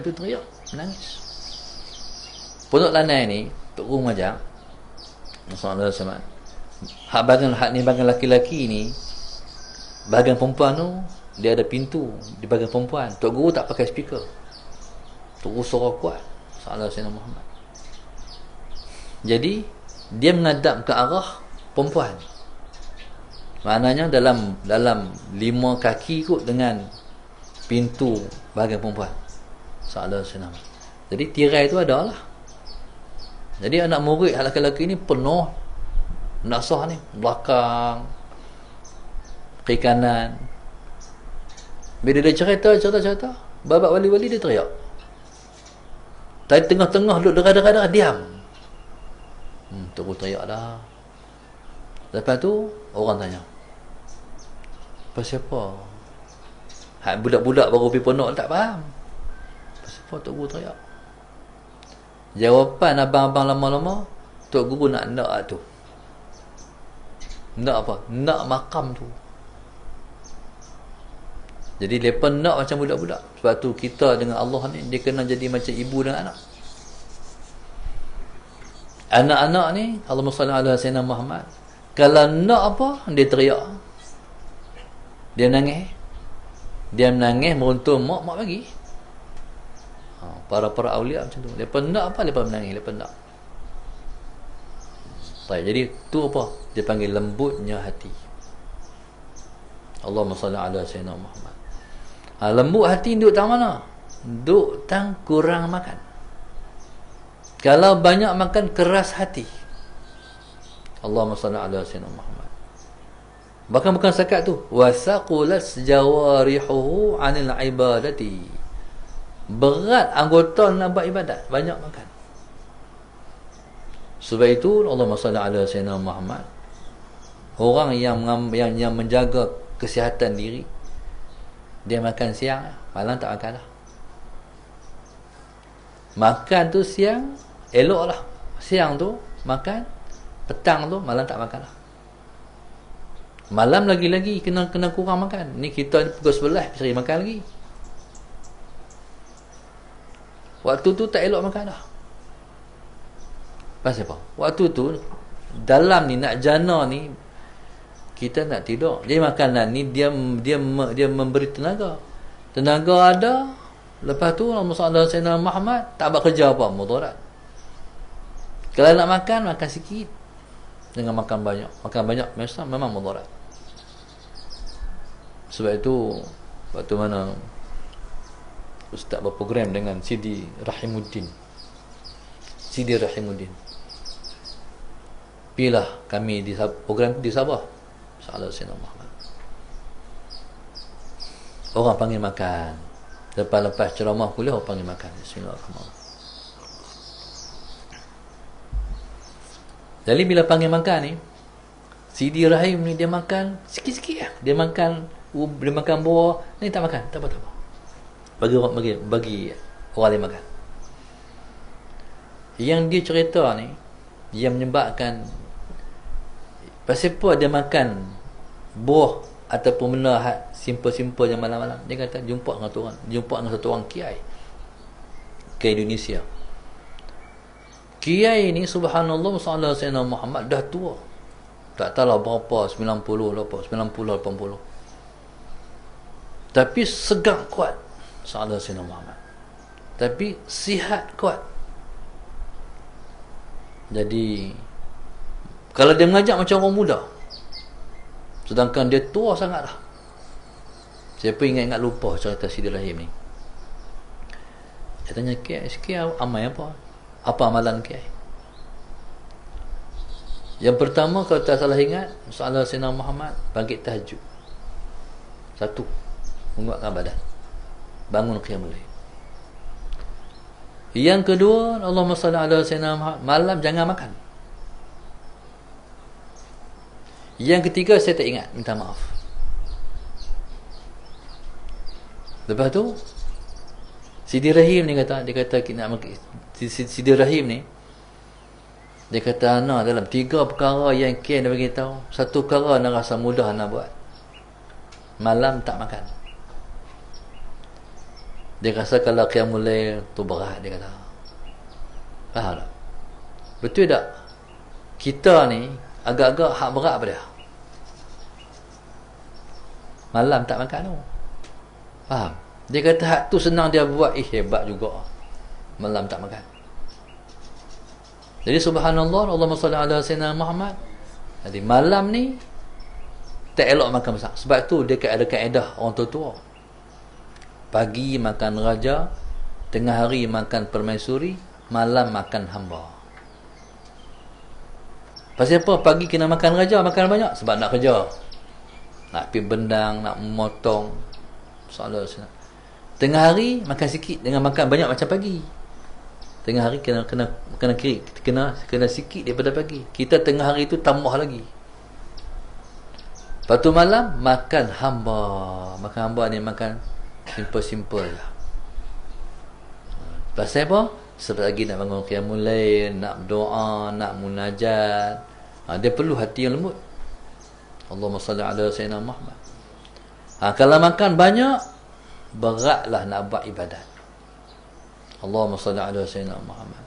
tu teriak, menangis. Pondok Lanai ni, Tok Guru mengajak, masalah sama. Hak bahagian laki-laki ni, bahagian perempuan tu, dia ada pintu di bahagian perempuan. Tok Guru tak pakai speaker. Tok Guru suara kuat. Salah Sayyidina Muhammad. Jadi dia menghadap ke arah perempuan. Maknanya dalam 5 kaki kot dengan pintu bahagian perempuan. Salah Sayyidina Muhammad. Jadi tirai tu ada lah. Jadi anak murid lelaki-lelaki ni penuh nasah ni, belakang, kiri kanan. Bila dia cerita, babak wali-wali dia teriak. Tapi tengah-tengah duduk dera-dera diam. Terus teriak dah. Lepas tu orang tanya, apa siapa? Hak budak-budak baru pergi pondok tak faham. Apa siapa Tok Guru teriak? Jawapan abang-abang lama-lama, Tok Guru nak tu. Nak apa? Nak makam tu. Jadi mereka nak macam budak-budak. Sebab tu kita dengan Allah ni, dia kena jadi macam ibu dengan anak. Anak-anak ni, Allahumma salli ala Sayyidina Muhammad, kalau nak apa, dia teriak. Dia menangis. Dia menangis, meruntuh mak bagi. Para awliya macam tu. Mereka nak apa, mereka menangis. Mereka nak. Jadi tu apa? Dia panggil lembutnya hati. Allahumma salli ala Sayyidina Muhammad. Lembut hati duduk tang mana? Duduk tang kurang makan. Kalau banyak makan, keras hati. Allahumma salli ala Sayyidina Muhammad. Bahkan bukan sekat tu, wasaqulat jawarihuhu 'anil ibadati. Berat anggota nak buat ibadat, banyak makan. Sebab itu Allahumma salli ala Sayyidina Muhammad. Orang yang menjaga kesihatan diri, dia makan siang, malam tak makan lah. Makan tu siang, elok lah. Siang tu makan, petang tu malam tak makan lah. Malam lagi-lagi kena kurang makan. Ni kita ni pukul 11 cari makan lagi. Waktu tu tak elok makan dah. Pasal apa? Waktu tu dalam ni nak jana ni, kita nak tidur. Jadi makanan ni dia memberi tenaga. Tenaga ada. Lepas tu Allahumma salli ala Sayyidina Muhammad, tak buat kerja apa, mudarat. Kalau nak makan sikit. dengan makan banyak. Makan banyak memang mudarat. Sebab itu waktu mana Ustaz berprogram dengan Sidi Rahimuddin, pilah kami di program di Sabah, Salah Sayyidina Muhammad. Orang panggil makan. Lepas ceramah kuliah, orang panggil makan. Bismillahirrahmanirrahim. Jadi bila panggil makan ni, Sidi Rahim ni dia makan sikit-sikit lah. Dia makan buah, ni tak makan, tak apa. Bagi orang lain makan. Yang dia cerita ni, yang menyebabkan pasal apa dia makan buah ataupun benda simple-simple yang malam-malam. Dia kata jumpa dengan satu orang kiai ke Indonesia. Kiai ni subhanallah sallallahu alaihi wasallam Muhammad dah tua. Tak tahulah berapa, 90 80. Tapi segak kuat sallallahu alaihi wasallam Muhammad. Tapi sihat kuat. Jadi kalau dia mengajak macam orang muda, sedangkan dia tua sangat dah. Siapa ingat lupa cerita Sidi Rahim ni. Dia tanya, Kiai amal apa? Apa amalan Kiai? Yang pertama, kalau tak salah ingat, Salah Sayyidina Muhammad bangkit tahajud. Satu, menguatkan badan, bangun qiyamul lail. Yang kedua, Allahumma salli ala Sayyidina Muhammad, malam jangan makan. Yang ketiga, saya tak ingat, minta maaf. Lepas tu Sidi Rahim ni kata, Sidi Rahim ni dia kata, dalam 3 perkara yang Kiai dah bagi tahu. Satu perkara nak rasa mudah nak buat, malam tak makan. Dia rasa kalau qiyamul lail tu berat, dia kata. Faham tak? Betul tak? Kita ni agak-agak hak berat pada dia. Malam tak makan tu. Faham? Dia kata hak tu senang dia buat, hebat juga. Malam tak makan. Jadi subhanallah, Allahumma salli ala Sayyidina Muhammad. Jadi malam ni tak elok makan besar. Sebab tu dia ada kaedah orang tua-tua. Pagi makan raja, tengah hari makan permaisuri, malam makan hamba. Pasal apa? Pagi kena makan raja, makan banyak sebab nak kerja. Nak pergi bendang, nak memotong. Salah. Tengah hari makan sikit dengan makan banyak macam pagi. Tengah hari kena sikit daripada pagi. Kita tengah hari tu tambah lagi. Lepas tu malam makan hamba. Makan hamba ni makan simple-simple je. Pasal apa? Sebab lagi nak bangun qiyamul lail, nak berdoa, nak munajat. Dia perlu hati yang lembut. Allahumma salli ala Sayyidina Muhammad. Kalau makan banyak, beratlah nak buat ibadat. Allahumma salli ala Sayyidina Muhammad.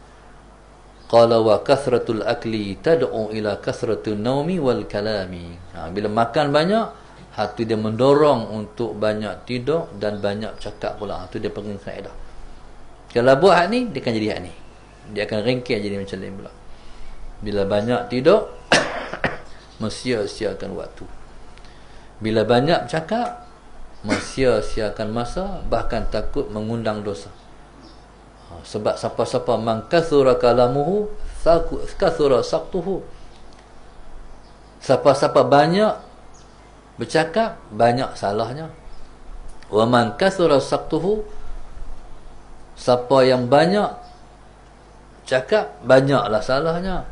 Qala wa kathratul akli tad'u ila kathratul naumi wal kalami. Bila makan banyak, hati dia mendorong untuk banyak tidur dan banyak cakap pula. Itu dia panggil kaedah. Kalau buat hak ni, dia akan jadi hak ni. Dia akan ringkih jadi macam lain pula. Bila banyak tidur, mensia-siakan waktu. Bila banyak cakap, mensia-siakan masa, bahkan takut mengundang dosa. Sebab siapa-siapa man kathura kalamuhu kathura saqtuhu. Siapa-siapa banyak bercakap, banyak salahnya. Wa man kathura saqtuhu, siapa yang banyak cakap, banyaklah salahnya.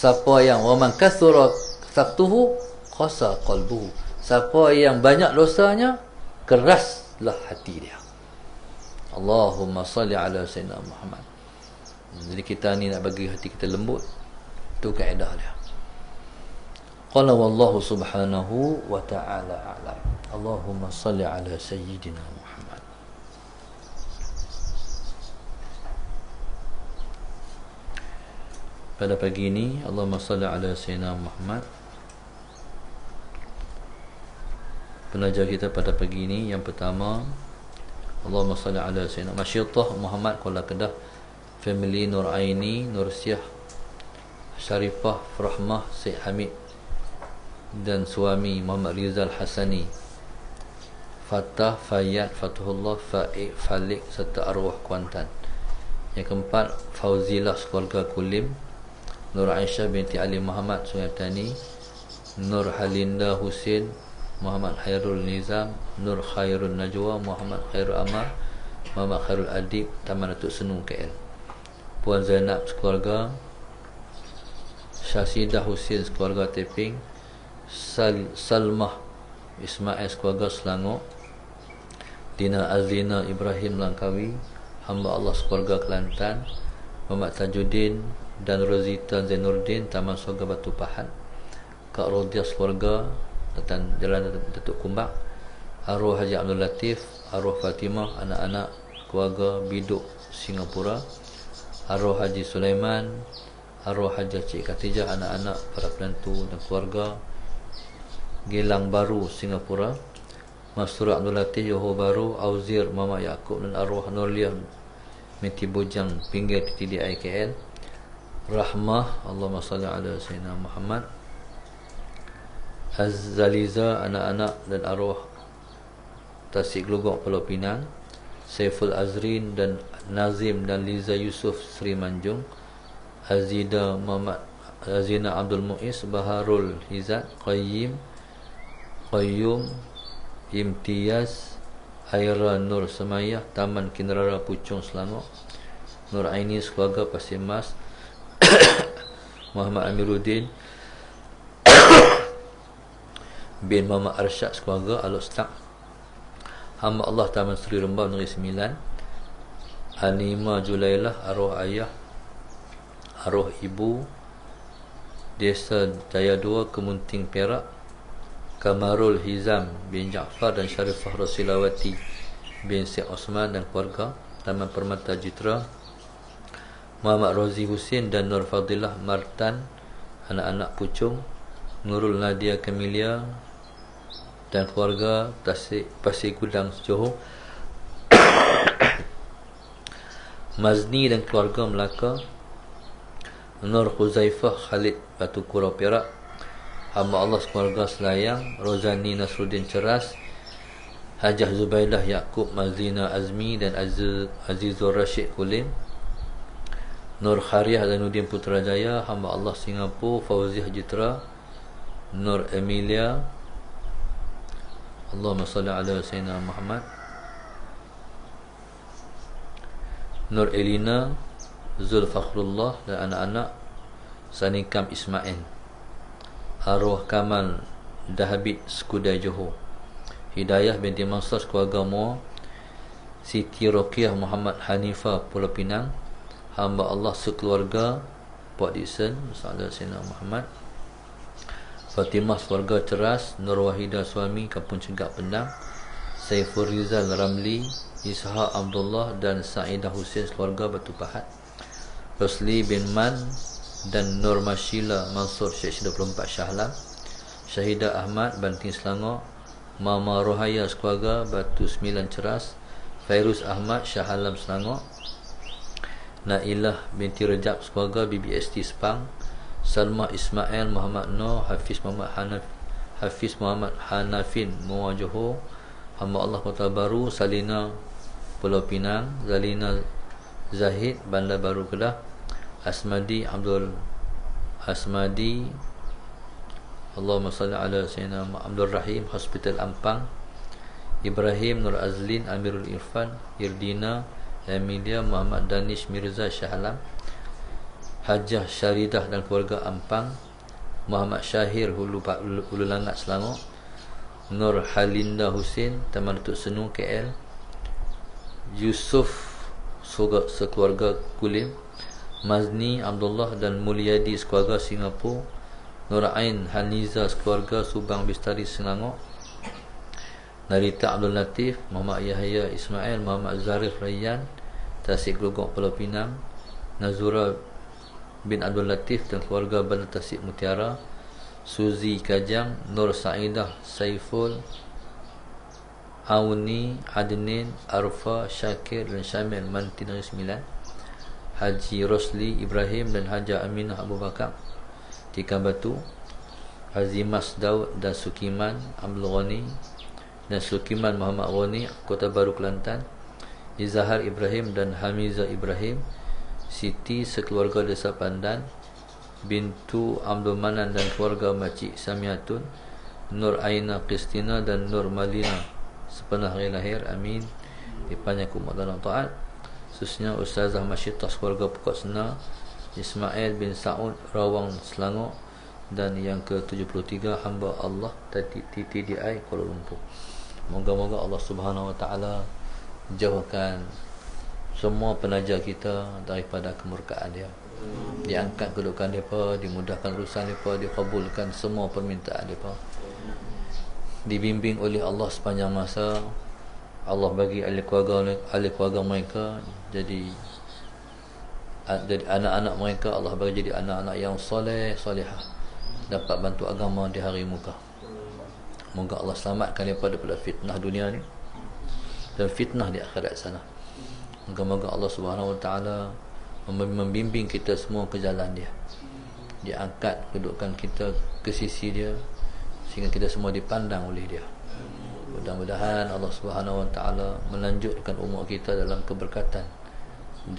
Siapa yang wa man kathura saqtuhu qasa qalbuhu, siapa yang banyak dosanya, keraslah hati dia. Allahumma salli ala Sayyidina Muhammad. Jadi kita ni nak bagi hati kita lembut, tu kaedah dia. Qala wallahu subhanahu wa ta'ala a'lam. Allahumma salli ala Sayyidina Muhammad. Pada pagi ini, Allahumma salli ala Sayyidina Muhammad. Belajar kita pada pagi ini yang pertama, Allahumma salli ala Sayyidina Masyidah Muhammad Kuala Kedah, family Nur Aini, Nur Syah, Syarifah Rahmah Syed Hamid dan suami Muhammad Rizal Hasani, Fatah Fayyad Fatullah Faik Falik serta arwah Kuantan. Yang keempat, Fauzilah keluarga Kulim, Nur Aisyah binti Ali Muhammad Suyatani, Nur Halinda Husin Muhammad Khairul Nizam, Nur Khairul Najwa Muhammad Khairul Amar, Muhammad Khairul Adib, Taman Datuk Senu KL. Puan Zainab keluarga, Syasidah Husin keluarga Teping, Salmah Ismail keluarga Selangor, Dina Azlina Ibrahim Langkawi, hamba Allah keluarga Kelantan, Muhammad Tajuddin dan Rozita Zainuddin, Taman Sorga Batu Pahat, Kak Rodiah keluarga dan Jalan Datuk Kumbak, arwah Haji Abdul Latif, arwah Fatimah, anak-anak keluarga Biduk Singapura, arwah Haji Sulaiman, arwah Haji Cik Khatijah, anak-anak para penentu dan keluarga Gelang Baru Singapura, Mastura Abdul Latif Johor Baru, Auzir Muhammad Yaakob dan arwah Nurliah Meti Bojang Pinggir TDI KL, Rahmah Allahumma salli ala Sayyidina Muhammad, Azzaliza, anak-anak dan arwah Tasik Glogok Pulau Pinang, Saiful Azrin dan Nazim dan Liza Yusuf Sri Manjung, Azida Muhammad Azina Abdul Muiz, Baharul Hizat, Qayyum Imtiaz, Aira Nur Semayah, Taman Kinrara Puchong Selangor, Nur Aini keluarga Pasir Mas, Muhammad Amiruddin bin Muhammad Arsyad keluarga Al-Ustaq, hamba Allah Taman Seri Rembau Negeri Sembilan, Anima Julailah, arwah ayah, arwah ibu, Desa Jaya 2 Kemunting Perak, Kamarul Hizam bin Jaafar dan Syarifah Rasilawati bin Syed Osman dan keluarga, Taman Permata Jitra, Muhammad Rozi Husin dan Nur Fadilah Martan, anak-anak Puchong, Nurul Nadia Kamilia dan keluarga Pasir Gudang Johor, Mazni dan keluarga Melaka, Nur Huzaifah Khalid Batu Kurau Perak, hamba Allah keluarga Selayang, Rozani Nasruddin Ceras, Hajah Zubaidah Yaakob Mazlina Azmi dan Azizur Rashid Kulim, Nur Khariah Zainuddin Putrajaya, hamba Allah Singapura, Fauziah Jitra, Nur Emilia, Allahumma salli ala Sayyidina Muhammad, Nur Elina, Zulfakhrullah dan anak-anak Sanikam Ismail, arwah Kamal Dahabid Skudai Johor, Hidayah binti Mansur keluarga Moa, Siti Roqiah Muhammad Hanifah Pulau Pinang, hamba Allah sekeluarga Port Dickson, sallallahu alaihi wasallam Muhammad, Fatimah keluarga Ceras, Nur Wahida suami Kampung Cegak Pendang, Saiful Rizal Ramli, Ishaq Abdullah dan Sa'idah Husin keluarga Batu Pahat, Rosli bin Man dan Nur Mashila Mansur Syekh 24 Shahlam, Syahidah Ahmad Banting Selangor, Mama Rohaya keluarga Batu 9 Ceras, Fairuz Ahmad Shah Alam Selangor, Nailah binti Rejab keluarga BBST Sepang, Salma Ismail Muhammad Noh, Hafiz Muhammad Hanafin Muar Johor, hamba Allah Kota Baru, Salina Pulau Pinang, Zalina Zahid Bandar Baru Kedah, Asmadi Allahumma salli ala Sayyidina Abdul Rahim Hospital Ampang, Ibrahim Nur Azlin Amirul Irfan, Irdina Emilia Muhammad Danish Mirza Shah Alam, Hajah Syaridah dan keluarga Ampang, Muhammad Syahir Hulu Langat Selangor, Nur Halinda Husin Taman Datuk Senu KL, Yusuf sekeluarga Kulim, Mazni Abdullah dan Mulyadi sekeluarga Singapura, Nur Ain Haniza sekeluarga Subang Bistari Selangor, Narita Abdul Latif, Muhammad Yahya Ismail, Muhammad Zarif Rayyan Tasik Glogok Pulau Pinang, Nazura bin Abdul Latif dan keluarga Bandar Tasik Mutiara, Suzi Kajang, Nur Sa'idah Saiful, Auni, Adnin, Arfa, Syakir dan Syamil Manti Negeri Sembilan, Haji Rosli Ibrahim dan Haja Aminah Abu Bakar Tikan Batu, Azimas Daud dan Sukiman Abdul Ghani dan Sukiman Muhammad Ghani Kota Baru Kelantan, Izahar Ibrahim dan Hamiza Ibrahim, Siti sekeluarga Desa Pandan, Bintu Abdul Manan dan keluarga Makcik Samiatun, Nur Aina Kristina dan Nur Malina sepenuh hari lahir, amin. Dipanjangkan umur dalam taat. Khususnya Ustazah Masyidah keluarga Pokok Sena, Ismail bin Saud Rawang Selangor, dan yang ke-73 hamba Allah TTDI Kuala Lumpur. Moga-moga Allah Subhanahu Wa Taala jauhkan semua penaja kita daripada kemurkaan dia. Diangkat kedudukan mereka, dimudahkan urusan mereka, dikabulkan semua permintaan mereka, dibimbing oleh Allah sepanjang masa. Allah bagi ahli keluarga mereka jadi anak-anak mereka, Allah bagi jadi anak-anak yang soleh, solehah, dapat bantu agama di hari muka. Moga Allah selamatkan daripada fitnah dunia ni dan fitnah di akhirat sana. Moga-moga Allah Subhanahu Wa Taala membimbing kita semua ke jalan dia. Dia angkat kedudukan kita ke sisi dia sehingga kita semua dipandang oleh dia. Mudah-mudahan Allah Subhanahu Wa Taala melanjutkan umur kita dalam keberkatan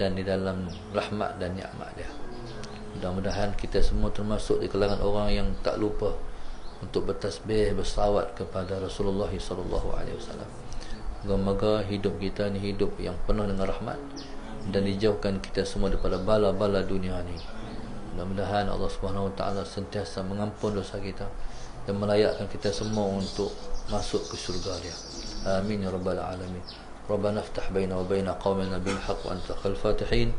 dan di dalam rahmat dan nikmat dia. Mudah-mudahan kita semua termasuk di kalangan orang yang tak lupa untuk bertasbih, bersalawat kepada Rasulullah sallallahu alaihi wasallam. Moga-moga hidup kita ni hidup yang penuh dengan rahmat dan dijauhkan kita semua daripada bala-bala dunia ni. Mudah-mudahan Allah Subhanahu Wa Taala sentiasa mengampun dosa kita dan melayakkan kita semua untuk masuk ke syurga dia. Amin ya rabbal alamin. Rabbana iftah baina wa baina qaumina bil haqq wa anta khairul fatihin.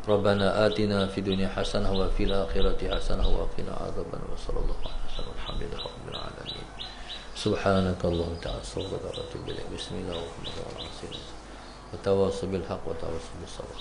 Rabbana atina fid dunya hasanah wa fil akhirati hasanah wa qina adzaban wa sallallahu alaihi wasallam. Alhamdulillahi rabbil alamin. Subhanakallahumma ta'ala astaghfiruka wa atubu ilaik. Bismillahirrahmanirrahim. Wa tawassaw bil haqq wa tawassaw bis sabr.